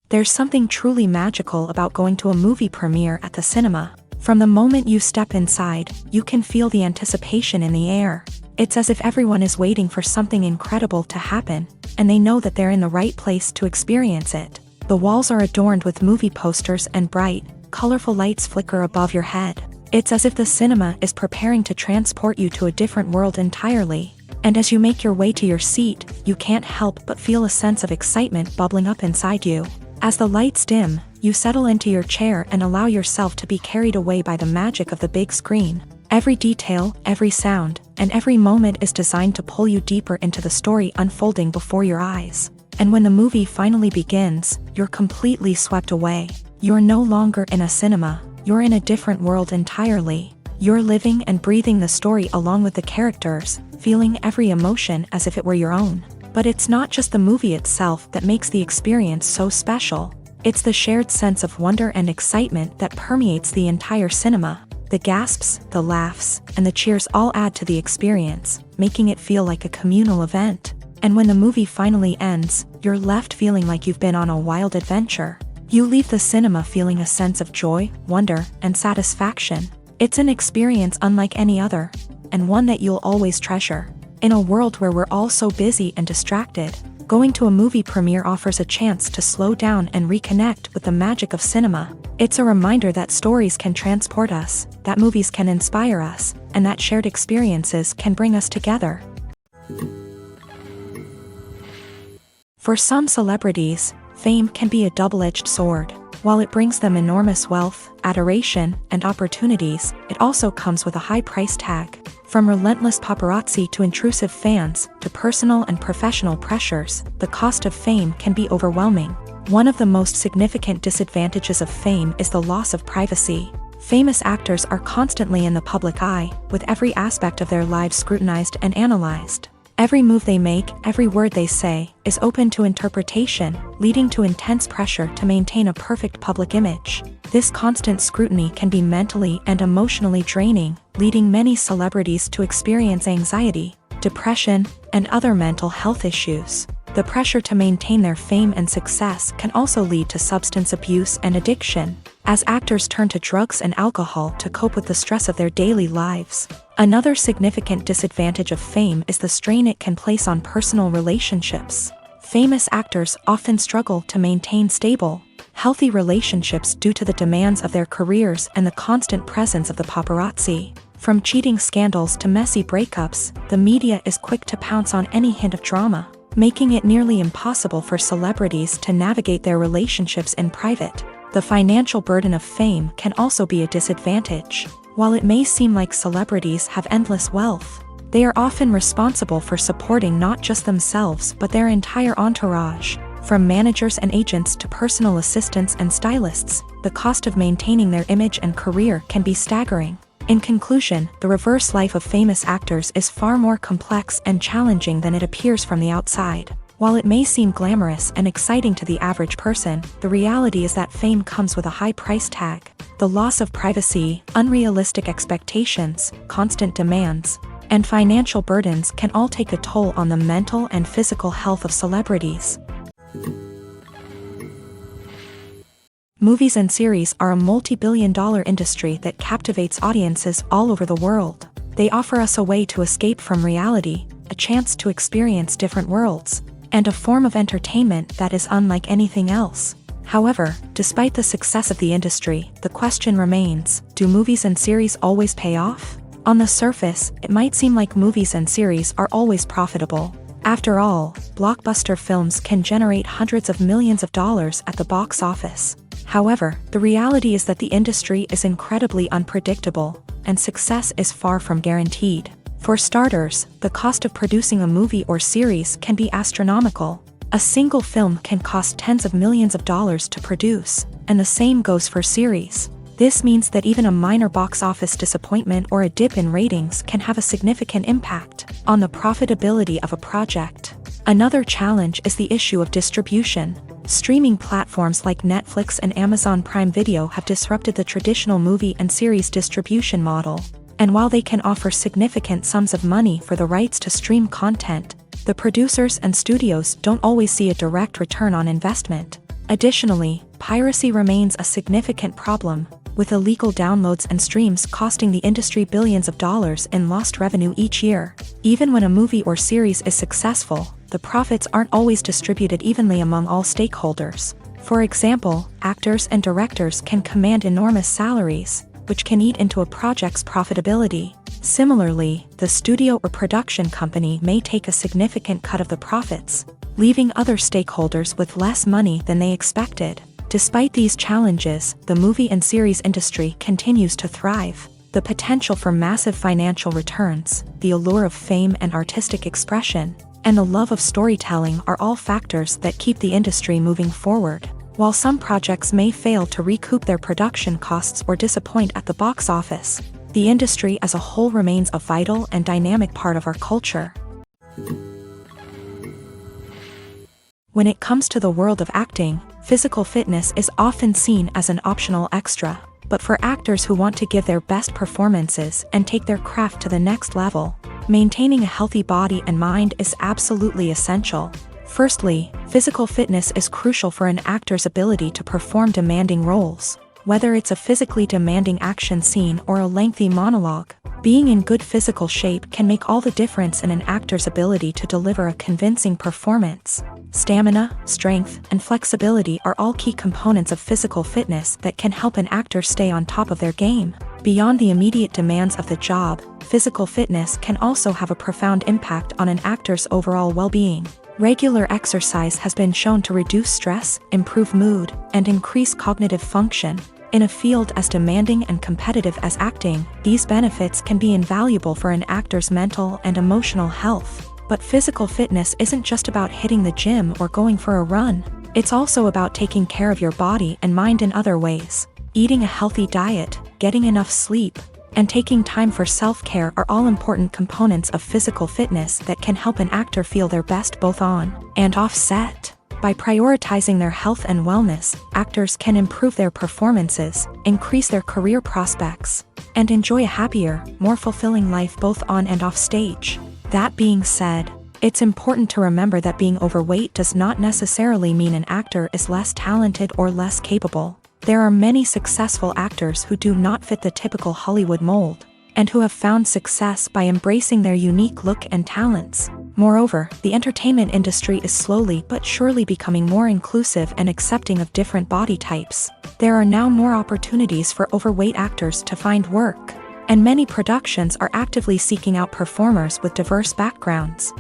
There's something truly magical about going to a movie premiere at the cinema. From the moment you step inside, you can feel the anticipation in the air. It's as if everyone is waiting for something incredible to happen, and they know that they're in the right place to experience it. The walls are adorned with movie posters and bright, colorful lights flicker above your head. It's as if the cinema is preparing to transport you to a different world entirely. And as you make your way to your seat, you can't help but feel a sense of excitement bubbling up inside you. As the lights dim, you settle into your chair and allow yourself to be carried away by the magic of the big screen. Every detail, every sound, and every moment is designed to pull you deeper into the story unfolding before your eyes. And when the movie finally begins, you're completely swept away. You're no longer in a cinema, you're in a different world entirely. You're living and breathing the story along with the characters, feeling every emotion as if it were your own. But it's not just the movie itself that makes the experience so special. It's the shared sense of wonder and excitement that permeates the entire cinema. The gasps, the laughs, and the cheers all add to the experience, making it feel like a communal event. And when the movie finally ends, you're left feeling like you've been on a wild adventure. You leave the cinema feeling a sense of joy, wonder, and satisfaction. It's an experience unlike any other, and one that you'll always treasure. In a world where we're all so busy and distracted, going to a movie premiere offers a chance to slow down and reconnect with the magic of cinema. It's a reminder that stories can transport us, that movies can inspire us, and that shared experiences can bring us together. For some celebrities, fame can be a double-edged sword. While it brings them enormous wealth, adoration, and opportunities, it also comes with a high price tag. From relentless paparazzi to intrusive fans, to personal and professional pressures, the cost of fame can be overwhelming. One of the most significant disadvantages of fame is the loss of privacy. Famous actors are constantly in the public eye, with every aspect of their lives scrutinized and analyzed. Every move they make, every word they say, is open to interpretation, leading to intense pressure to maintain a perfect public image. This constant scrutiny can be mentally and emotionally draining, leading many celebrities to experience anxiety, depression, and other mental health issues. The pressure to maintain their fame and success can also lead to substance abuse and addiction, as actors turn to drugs and alcohol to cope with the stress of their daily lives. Another significant disadvantage of fame is the strain it can place on personal relationships. Famous actors often struggle to maintain stable, healthy relationships due to the demands of their careers and the constant presence of the paparazzi. From cheating scandals to messy breakups, the media is quick to pounce on any hint of drama, making it nearly impossible for celebrities to navigate their relationships in private. The financial burden of fame can also be a disadvantage. While it may seem like celebrities have endless wealth, they are often responsible for supporting not just themselves but their entire entourage. From managers and agents to personal assistants and stylists, the cost of maintaining their image and career can be staggering. In conclusion, the reverse life of famous actors is far more complex and challenging than it appears from the outside. While it may seem glamorous and exciting to the average person, the reality is that fame comes with a high price tag. The loss of privacy, unrealistic expectations, constant demands, and financial burdens can all take a toll on the mental and physical health of celebrities. Movies and series are a multi-billion-dollar industry that captivates audiences all over the world. They offer us a way to escape from reality, a chance to experience different worlds, and a form of entertainment that is unlike anything else. However, despite the success of the industry, the question remains, do movies and series always pay off? On the surface, it might seem like movies and series are always profitable. After all, blockbuster films can generate hundreds of millions of dollars at the box office. However, the reality is that the industry is incredibly unpredictable, and success is far from guaranteed. For starters, the cost of producing a movie or series can be astronomical. A single film can cost tens of millions of dollars to produce, and the same goes for series. This means that even a minor box office disappointment or a dip in ratings can have a significant impact on the profitability of a project. Another challenge is the issue of distribution. Streaming platforms like Netflix and Amazon Prime Video have disrupted the traditional movie and series distribution model. And while they can offer significant sums of money for the rights to stream content, the producers and studios don't always see a direct return on investment. Additionally, piracy remains a significant problem, with illegal downloads and streams costing the industry billions of dollars in lost revenue each year. Even when a movie or series is successful, the profits aren't always distributed evenly among all stakeholders. For example, actors and directors can command enormous salaries, which can eat into a project's profitability. Similarly, the studio or production company may take a significant cut of the profits, leaving other stakeholders with less money than they expected. Despite these challenges, the movie and series industry continues to thrive. The potential for massive financial returns, the allure of fame and artistic expression, and the love of storytelling are all factors that keep the industry moving forward. While some projects may fail to recoup their production costs or disappoint at the box office, the industry as a whole remains a vital and dynamic part of our culture. When it comes to the world of acting, physical fitness is often seen as an optional extra. But for actors who want to give their best performances and take their craft to the next level, maintaining a healthy body and mind is absolutely essential. Firstly, physical fitness is crucial for an actor's ability to perform demanding roles. Whether it's a physically demanding action scene or a lengthy monologue, being in good physical shape can make all the difference in an actor's ability to deliver a convincing performance. Stamina, strength, and flexibility are all key components of physical fitness that can help an actor stay on top of their game. Beyond the immediate demands of the job, physical fitness can also have a profound impact on an actor's overall well-being. Regular exercise has been shown to reduce stress, improve mood, and increase cognitive function. In a field as demanding and competitive as acting, these benefits can be invaluable for an actor's mental and emotional health. But physical fitness isn't just about hitting the gym or going for a run. It's also about taking care of your body and mind in other ways. Eating a healthy diet, getting enough sleep, and taking time for self-care are all important components of physical fitness that can help an actor feel their best both on and off set. By prioritizing their health and wellness, actors can improve their performances, increase their career prospects, and enjoy a happier, more fulfilling life both on and off stage. That being said, it's important to remember that being overweight does not necessarily mean an actor is less talented or less capable. There are many successful actors who do not fit the typical Hollywood mold, and who have found success by embracing their unique look and talents. Moreover, the entertainment industry is slowly but surely becoming more inclusive and accepting of different body types. There are now more opportunities for overweight actors to find work, and many productions are actively seeking out performers with diverse backgrounds.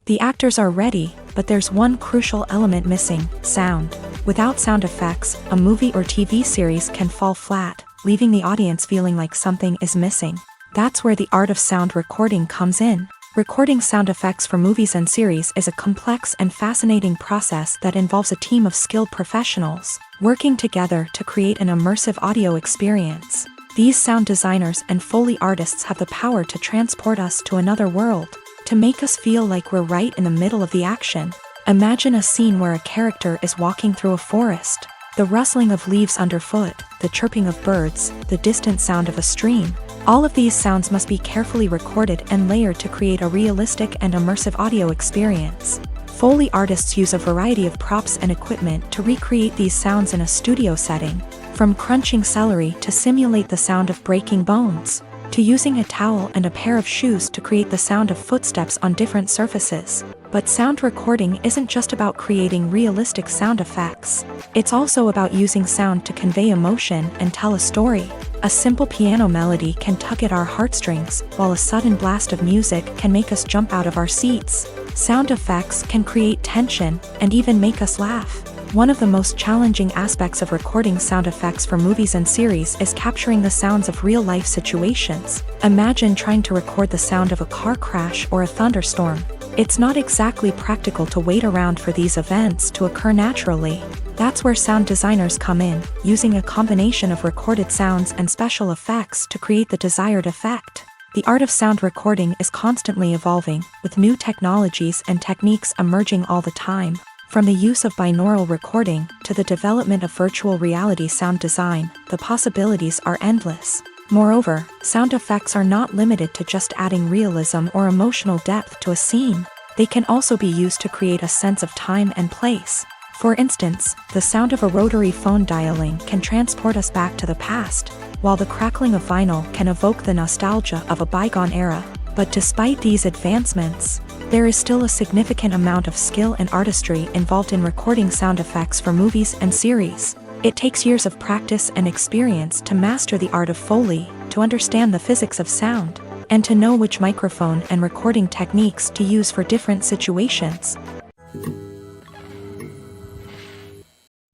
The actors are ready, but there's one crucial element missing: sound. Without sound effects, a movie or TV series can fall flat, leaving the audience feeling like something is missing. That's where the art of sound recording comes in. Recording sound effects for movies and series is a complex and fascinating process that involves a team of skilled professionals working together to create an immersive audio experience. These sound designers and Foley artists have the power to transport us to another world, to make us feel like we're right in the middle of the action. Imagine a scene where a character is walking through a forest. The rustling of leaves underfoot, the chirping of birds, the distant sound of a stream. All of these sounds must be carefully recorded and layered to create a realistic and immersive audio experience. Foley artists use a variety of props and equipment to recreate these sounds in a studio setting, from crunching celery to simulate the sound of breaking bones, to using a towel and a pair of shoes to create the sound of footsteps on different surfaces. But sound recording isn't just about creating realistic sound effects. It's also about using sound to convey emotion and tell a story. A simple piano melody can tug at our heartstrings, while a sudden blast of music can make us jump out of our seats. Sound effects can create tension and even make us laugh. One of the most challenging aspects of recording sound effects for movies and series is capturing the sounds of real-life situations. Imagine trying to record the sound of a car crash or a thunderstorm. It's not exactly practical to wait around for these events to occur naturally. That's where sound designers come in, using a combination of recorded sounds and special effects to create the desired effect. The art of sound recording is constantly evolving, with new technologies and techniques emerging all the time. From the use of binaural recording to the development of virtual reality sound design, the possibilities are endless. Moreover, sound effects are not limited to just adding realism or emotional depth to a scene. They can also be used to create a sense of time and place. For instance, the sound of a rotary phone dialing can transport us back to the past, while the crackling of vinyl can evoke the nostalgia of a bygone era. But despite these advancements, there is still a significant amount of skill and artistry involved in recording sound effects for movies and series. It takes years of practice and experience to master the art of Foley, to understand the physics of sound, and to know which microphone and recording techniques to use for different situations.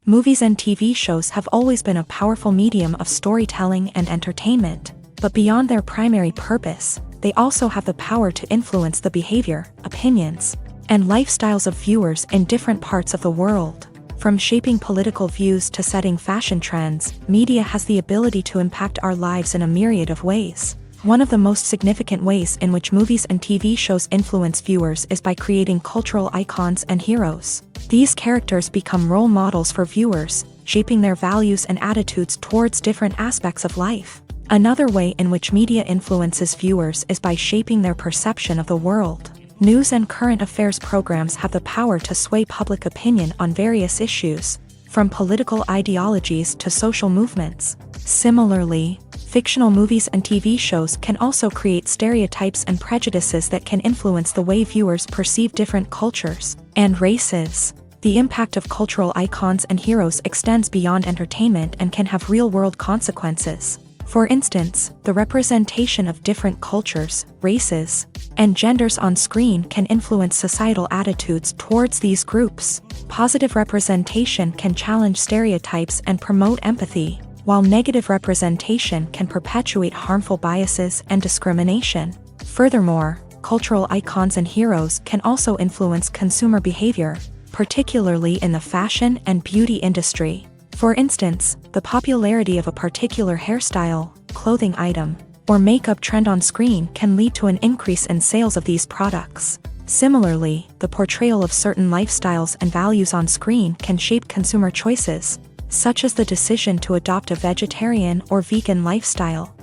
Movies and TV shows have always been a powerful medium of storytelling and entertainment, but beyond their primary purpose, they also have the power to influence the behavior, opinions, and lifestyles of viewers in different parts of the world. From shaping political views to setting fashion trends, media has the ability to impact our lives in a myriad of ways. One of the most significant ways in which movies and TV shows influence viewers is by creating cultural icons and heroes. These characters become role models for viewers, shaping their values and attitudes towards different aspects of life. Another way in which media influences viewers is by shaping their perception of the world. News and current affairs programs have the power to sway public opinion on various issues, from political ideologies to social movements. Similarly, fictional movies and TV shows can also create stereotypes and prejudices that can influence the way viewers perceive different cultures and races. The impact of cultural icons and heroes extends beyond entertainment and can have real-world consequences. For instance, the representation of different cultures, races, and genders on screen can influence societal attitudes towards these groups. Positive representation can challenge stereotypes and promote empathy, while negative representation can perpetuate harmful biases and discrimination. Furthermore, cultural icons and heroes can also influence consumer behavior, particularly in the fashion and beauty industry. For instance, the popularity of a particular hairstyle, clothing item, or makeup trend on screen can lead to an increase in sales of these products. Similarly, the portrayal of certain lifestyles and values on screen can shape consumer choices, such as the decision to adopt a vegetarian or vegan lifestyle.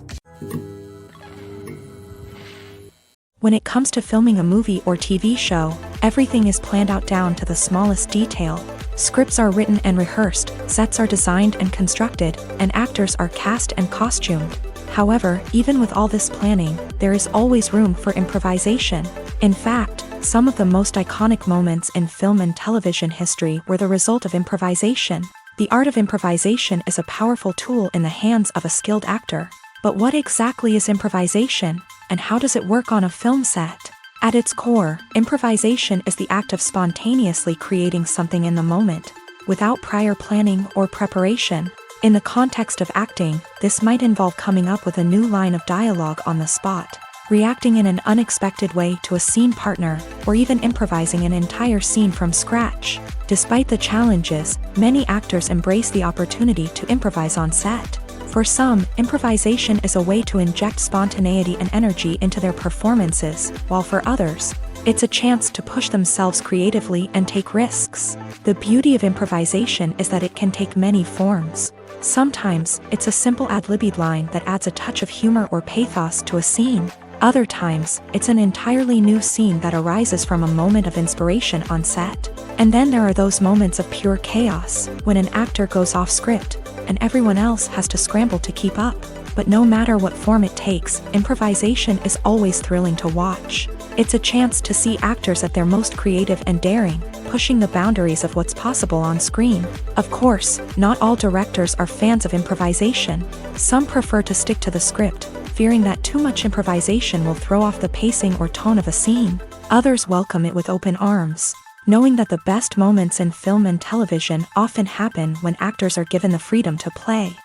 When it comes to filming a movie or TV show, everything is planned out down to the smallest detail. Scripts are written and rehearsed, sets are designed and constructed, and actors are cast and costumed. However, even with all this planning, there is always room for improvisation. In fact, some of the most iconic moments in film and television history were the result of improvisation. The art of improvisation is a powerful tool in the hands of a skilled actor. But what exactly is improvisation, and how does it work on a film set? At its core, improvisation is the act of spontaneously creating something in the moment, without prior planning or preparation. In the context of acting, this might involve coming up with a new line of dialogue on the spot, reacting in an unexpected way to a scene partner, or even improvising an entire scene from scratch. Despite the challenges, many actors embrace the opportunity to improvise on set. For some, improvisation is a way to inject spontaneity and energy into their performances, while for others, it's a chance to push themselves creatively and take risks. The beauty of improvisation is that it can take many forms. Sometimes, it's a simple ad-libbed line that adds a touch of humor or pathos to a scene. Other times, it's an entirely new scene that arises from a moment of inspiration on set. And then there are those moments of pure chaos, when an actor goes off script, and everyone else has to scramble to keep up. But no matter what form it takes, improvisation is always thrilling to watch. It's a chance to see actors at their most creative and daring, pushing the boundaries of what's possible on screen. Of course, not all directors are fans of improvisation. Some prefer to stick to the script, fearing that too much improvisation will throw off the pacing or tone of a scene. Others welcome it with open arms, knowing that the best moments in film and television often happen when actors are given the freedom to play.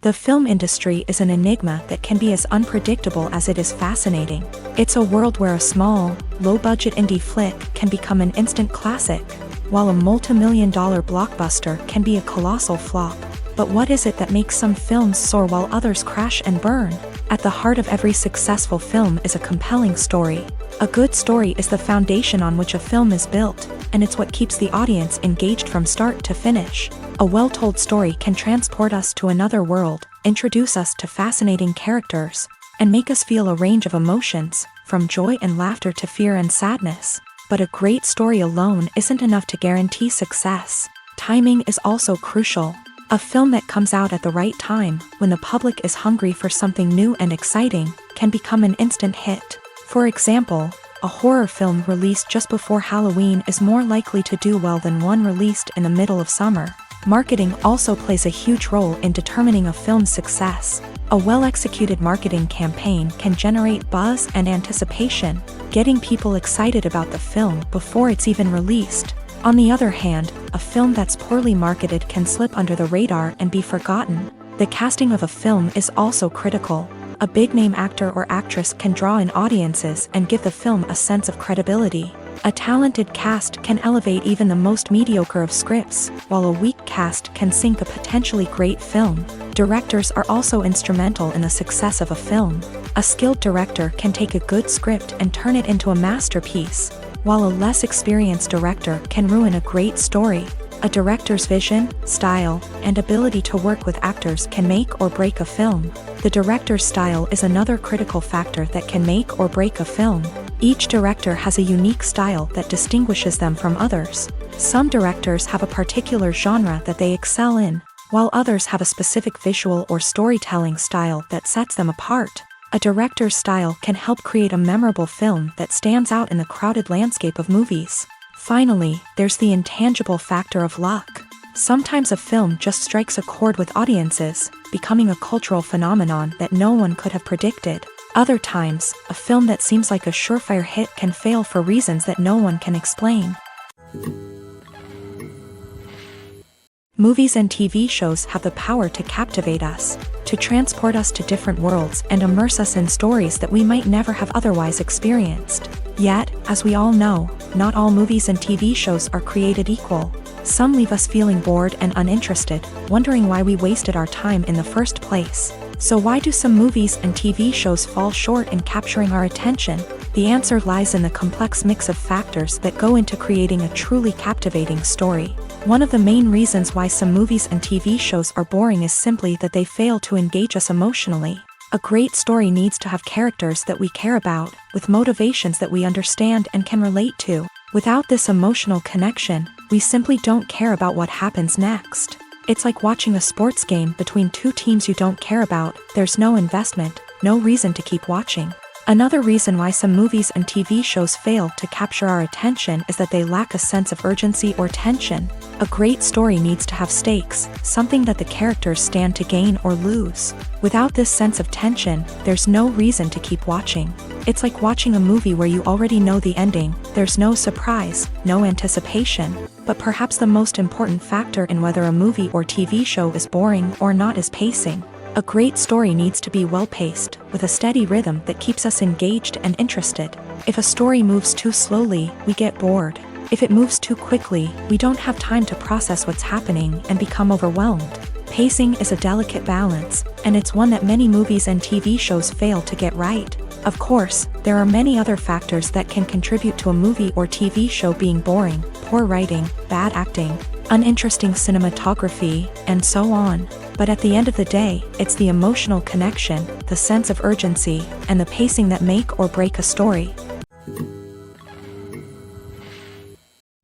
The film industry is an enigma that can be as unpredictable as it is fascinating. It's a world where a small, low-budget indie flick can become an instant classic, while a multi-million-dollar blockbuster can be a colossal flop. But what is it that makes some films soar while others crash and burn? At the heart of every successful film is a compelling story. A good story is the foundation on which a film is built, and it's what keeps the audience engaged from start to finish. A well-told story can transport us to another world, introduce us to fascinating characters, and make us feel a range of emotions, from joy and laughter to fear and sadness. But a great story alone isn't enough to guarantee success. Timing is also crucial. A film that comes out at the right time, when the public is hungry for something new and exciting, can become an instant hit. For example, a horror film released just before Halloween is more likely to do well than one released in the middle of summer. Marketing also plays a huge role in determining a film's success. A well-executed marketing campaign can generate buzz and anticipation, getting people excited about the film before it's even released. On the other hand, a film that's poorly marketed can slip under the radar and be forgotten. The casting of a film is also critical. A big-name actor or actress can draw in audiences and give the film a sense of credibility. A talented cast can elevate even the most mediocre of scripts, while a weak cast can sink a potentially great film. Directors are also instrumental in the success of a film. A skilled director can take a good script and turn it into a masterpiece, while a less experienced director can ruin a great story. A director's vision, style, and ability to work with actors can make or break a film. The director's style is another critical factor that can make or break a film. Each director has a unique style that distinguishes them from others. Some directors have a particular genre that they excel in, while others have a specific visual or storytelling style that sets them apart. A director's style can help create a memorable film that stands out in the crowded landscape of movies. Finally, there's the intangible factor of luck. Sometimes a film just strikes a chord with audiences, becoming a cultural phenomenon that no one could have predicted. Other times, a film that seems like a surefire hit can fail for reasons that no one can explain. Movies and TV shows have the power to captivate us, to transport us to different worlds and immerse us in stories that we might never have otherwise experienced. Yet, as we all know, not all movies and TV shows are created equal. Some leave us feeling bored and uninterested, wondering why we wasted our time in the first place. So why do some movies and TV shows fall short in capturing our attention? The answer lies in the complex mix of factors that go into creating a truly captivating story. One of the main reasons why some movies and TV shows are boring is simply that they fail to engage us emotionally. A great story needs to have characters that we care about, with motivations that we understand and can relate to. Without this emotional connection, we simply don't care about what happens next. It's like watching a sports game between two teams you don't care about. There's no investment, no reason to keep watching. Another reason why some movies and TV shows fail to capture our attention is that they lack a sense of urgency or tension. A great story needs to have stakes, something that the characters stand to gain or lose. Without this sense of tension, there's no reason to keep watching. It's like watching a movie where you already know the ending. There's no surprise, no anticipation. But perhaps the most important factor in whether a movie or TV show is boring or not is pacing. A great story needs to be well-paced, with a steady rhythm that keeps us engaged and interested. If a story moves too slowly, we get bored. If it moves too quickly, we don't have time to process what's happening and become overwhelmed. Pacing is a delicate balance, and it's one that many movies and TV shows fail to get right. Of course, there are many other factors that can contribute to a movie or TV show being boring: poor writing, bad acting, uninteresting cinematography, and so on. But at the end of the day, it's the emotional connection, the sense of urgency, and the pacing that make or break a story.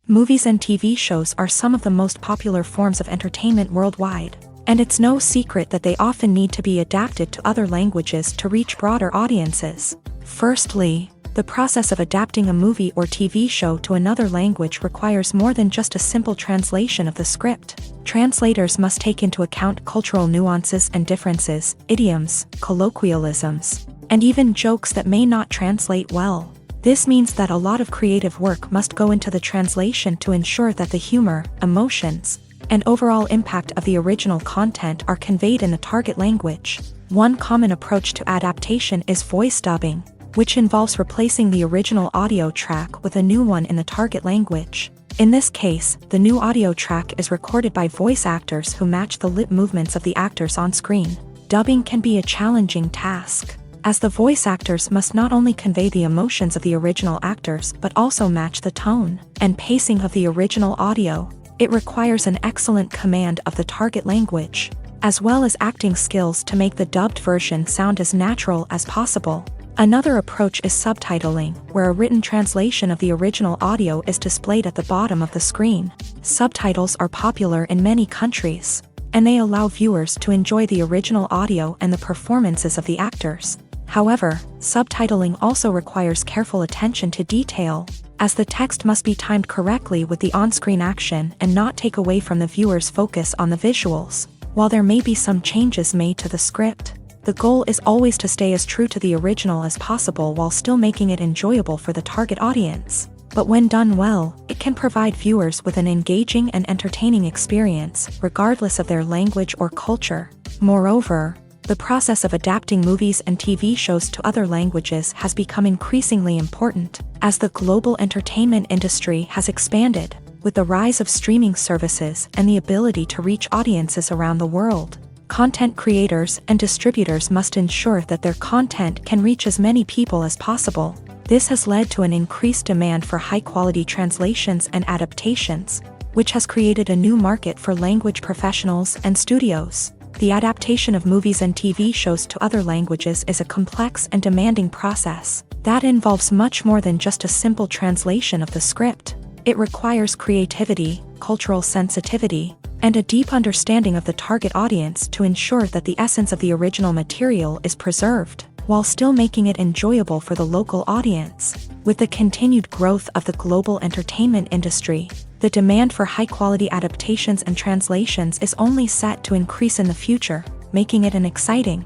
Movies and TV shows are some of the most popular forms of entertainment worldwide. And it's no secret that they often need to be adapted to other languages to reach broader audiences. Firstly, the process of adapting a movie or TV show to another language requires more than just a simple translation of the script. Translators must take into account cultural nuances and differences, idioms, colloquialisms, and even jokes that may not translate well. This means that a lot of creative work must go into the translation to ensure that the humor, emotions, and overall impact of the original content are conveyed in the target language. One common approach to adaptation is voice dubbing, which involves replacing the original audio track with a new one in the target language. In this case, the new audio track is recorded by voice actors who match the lip movements of the actors on screen. Dubbing can be a challenging task, as the voice actors must not only convey the emotions of the original actors but also match the tone and pacing of the original audio. It requires an excellent command of the target language, as well as acting skills to make the dubbed version sound as natural as possible. Another approach is subtitling, where a written translation of the original audio is displayed at the bottom of the screen. Subtitles are popular in many countries, and they allow viewers to enjoy the original audio and the performances of the actors. However, subtitling also requires careful attention to detail, as the text must be timed correctly with the on-screen action and not take away from the viewer's focus on the visuals. While there may be some changes made to the script, the goal is always to stay as true to the original as possible while still making it enjoyable for the target audience. But when done well, it can provide viewers with an engaging and entertaining experience, regardless of their language or culture. Moreover, the process of adapting movies and TV shows to other languages has become increasingly important, as the global entertainment industry has expanded, with the rise of streaming services and the ability to reach audiences around the world. Content creators and distributors must ensure that their content can reach as many people as possible. This has led to an increased demand for high-quality translations and adaptations, which has created a new market for language professionals and studios. The adaptation of movies and TV shows to other languages is a complex and demanding process that involves much more than just a simple translation of the script. It requires creativity, cultural sensitivity, and a deep understanding of the target audience to ensure that the essence of the original material is preserved, while still making it enjoyable for the local audience. With the continued growth of the global entertainment industry, the demand for high-quality adaptations and translations is only set to increase in the future, making it an exciting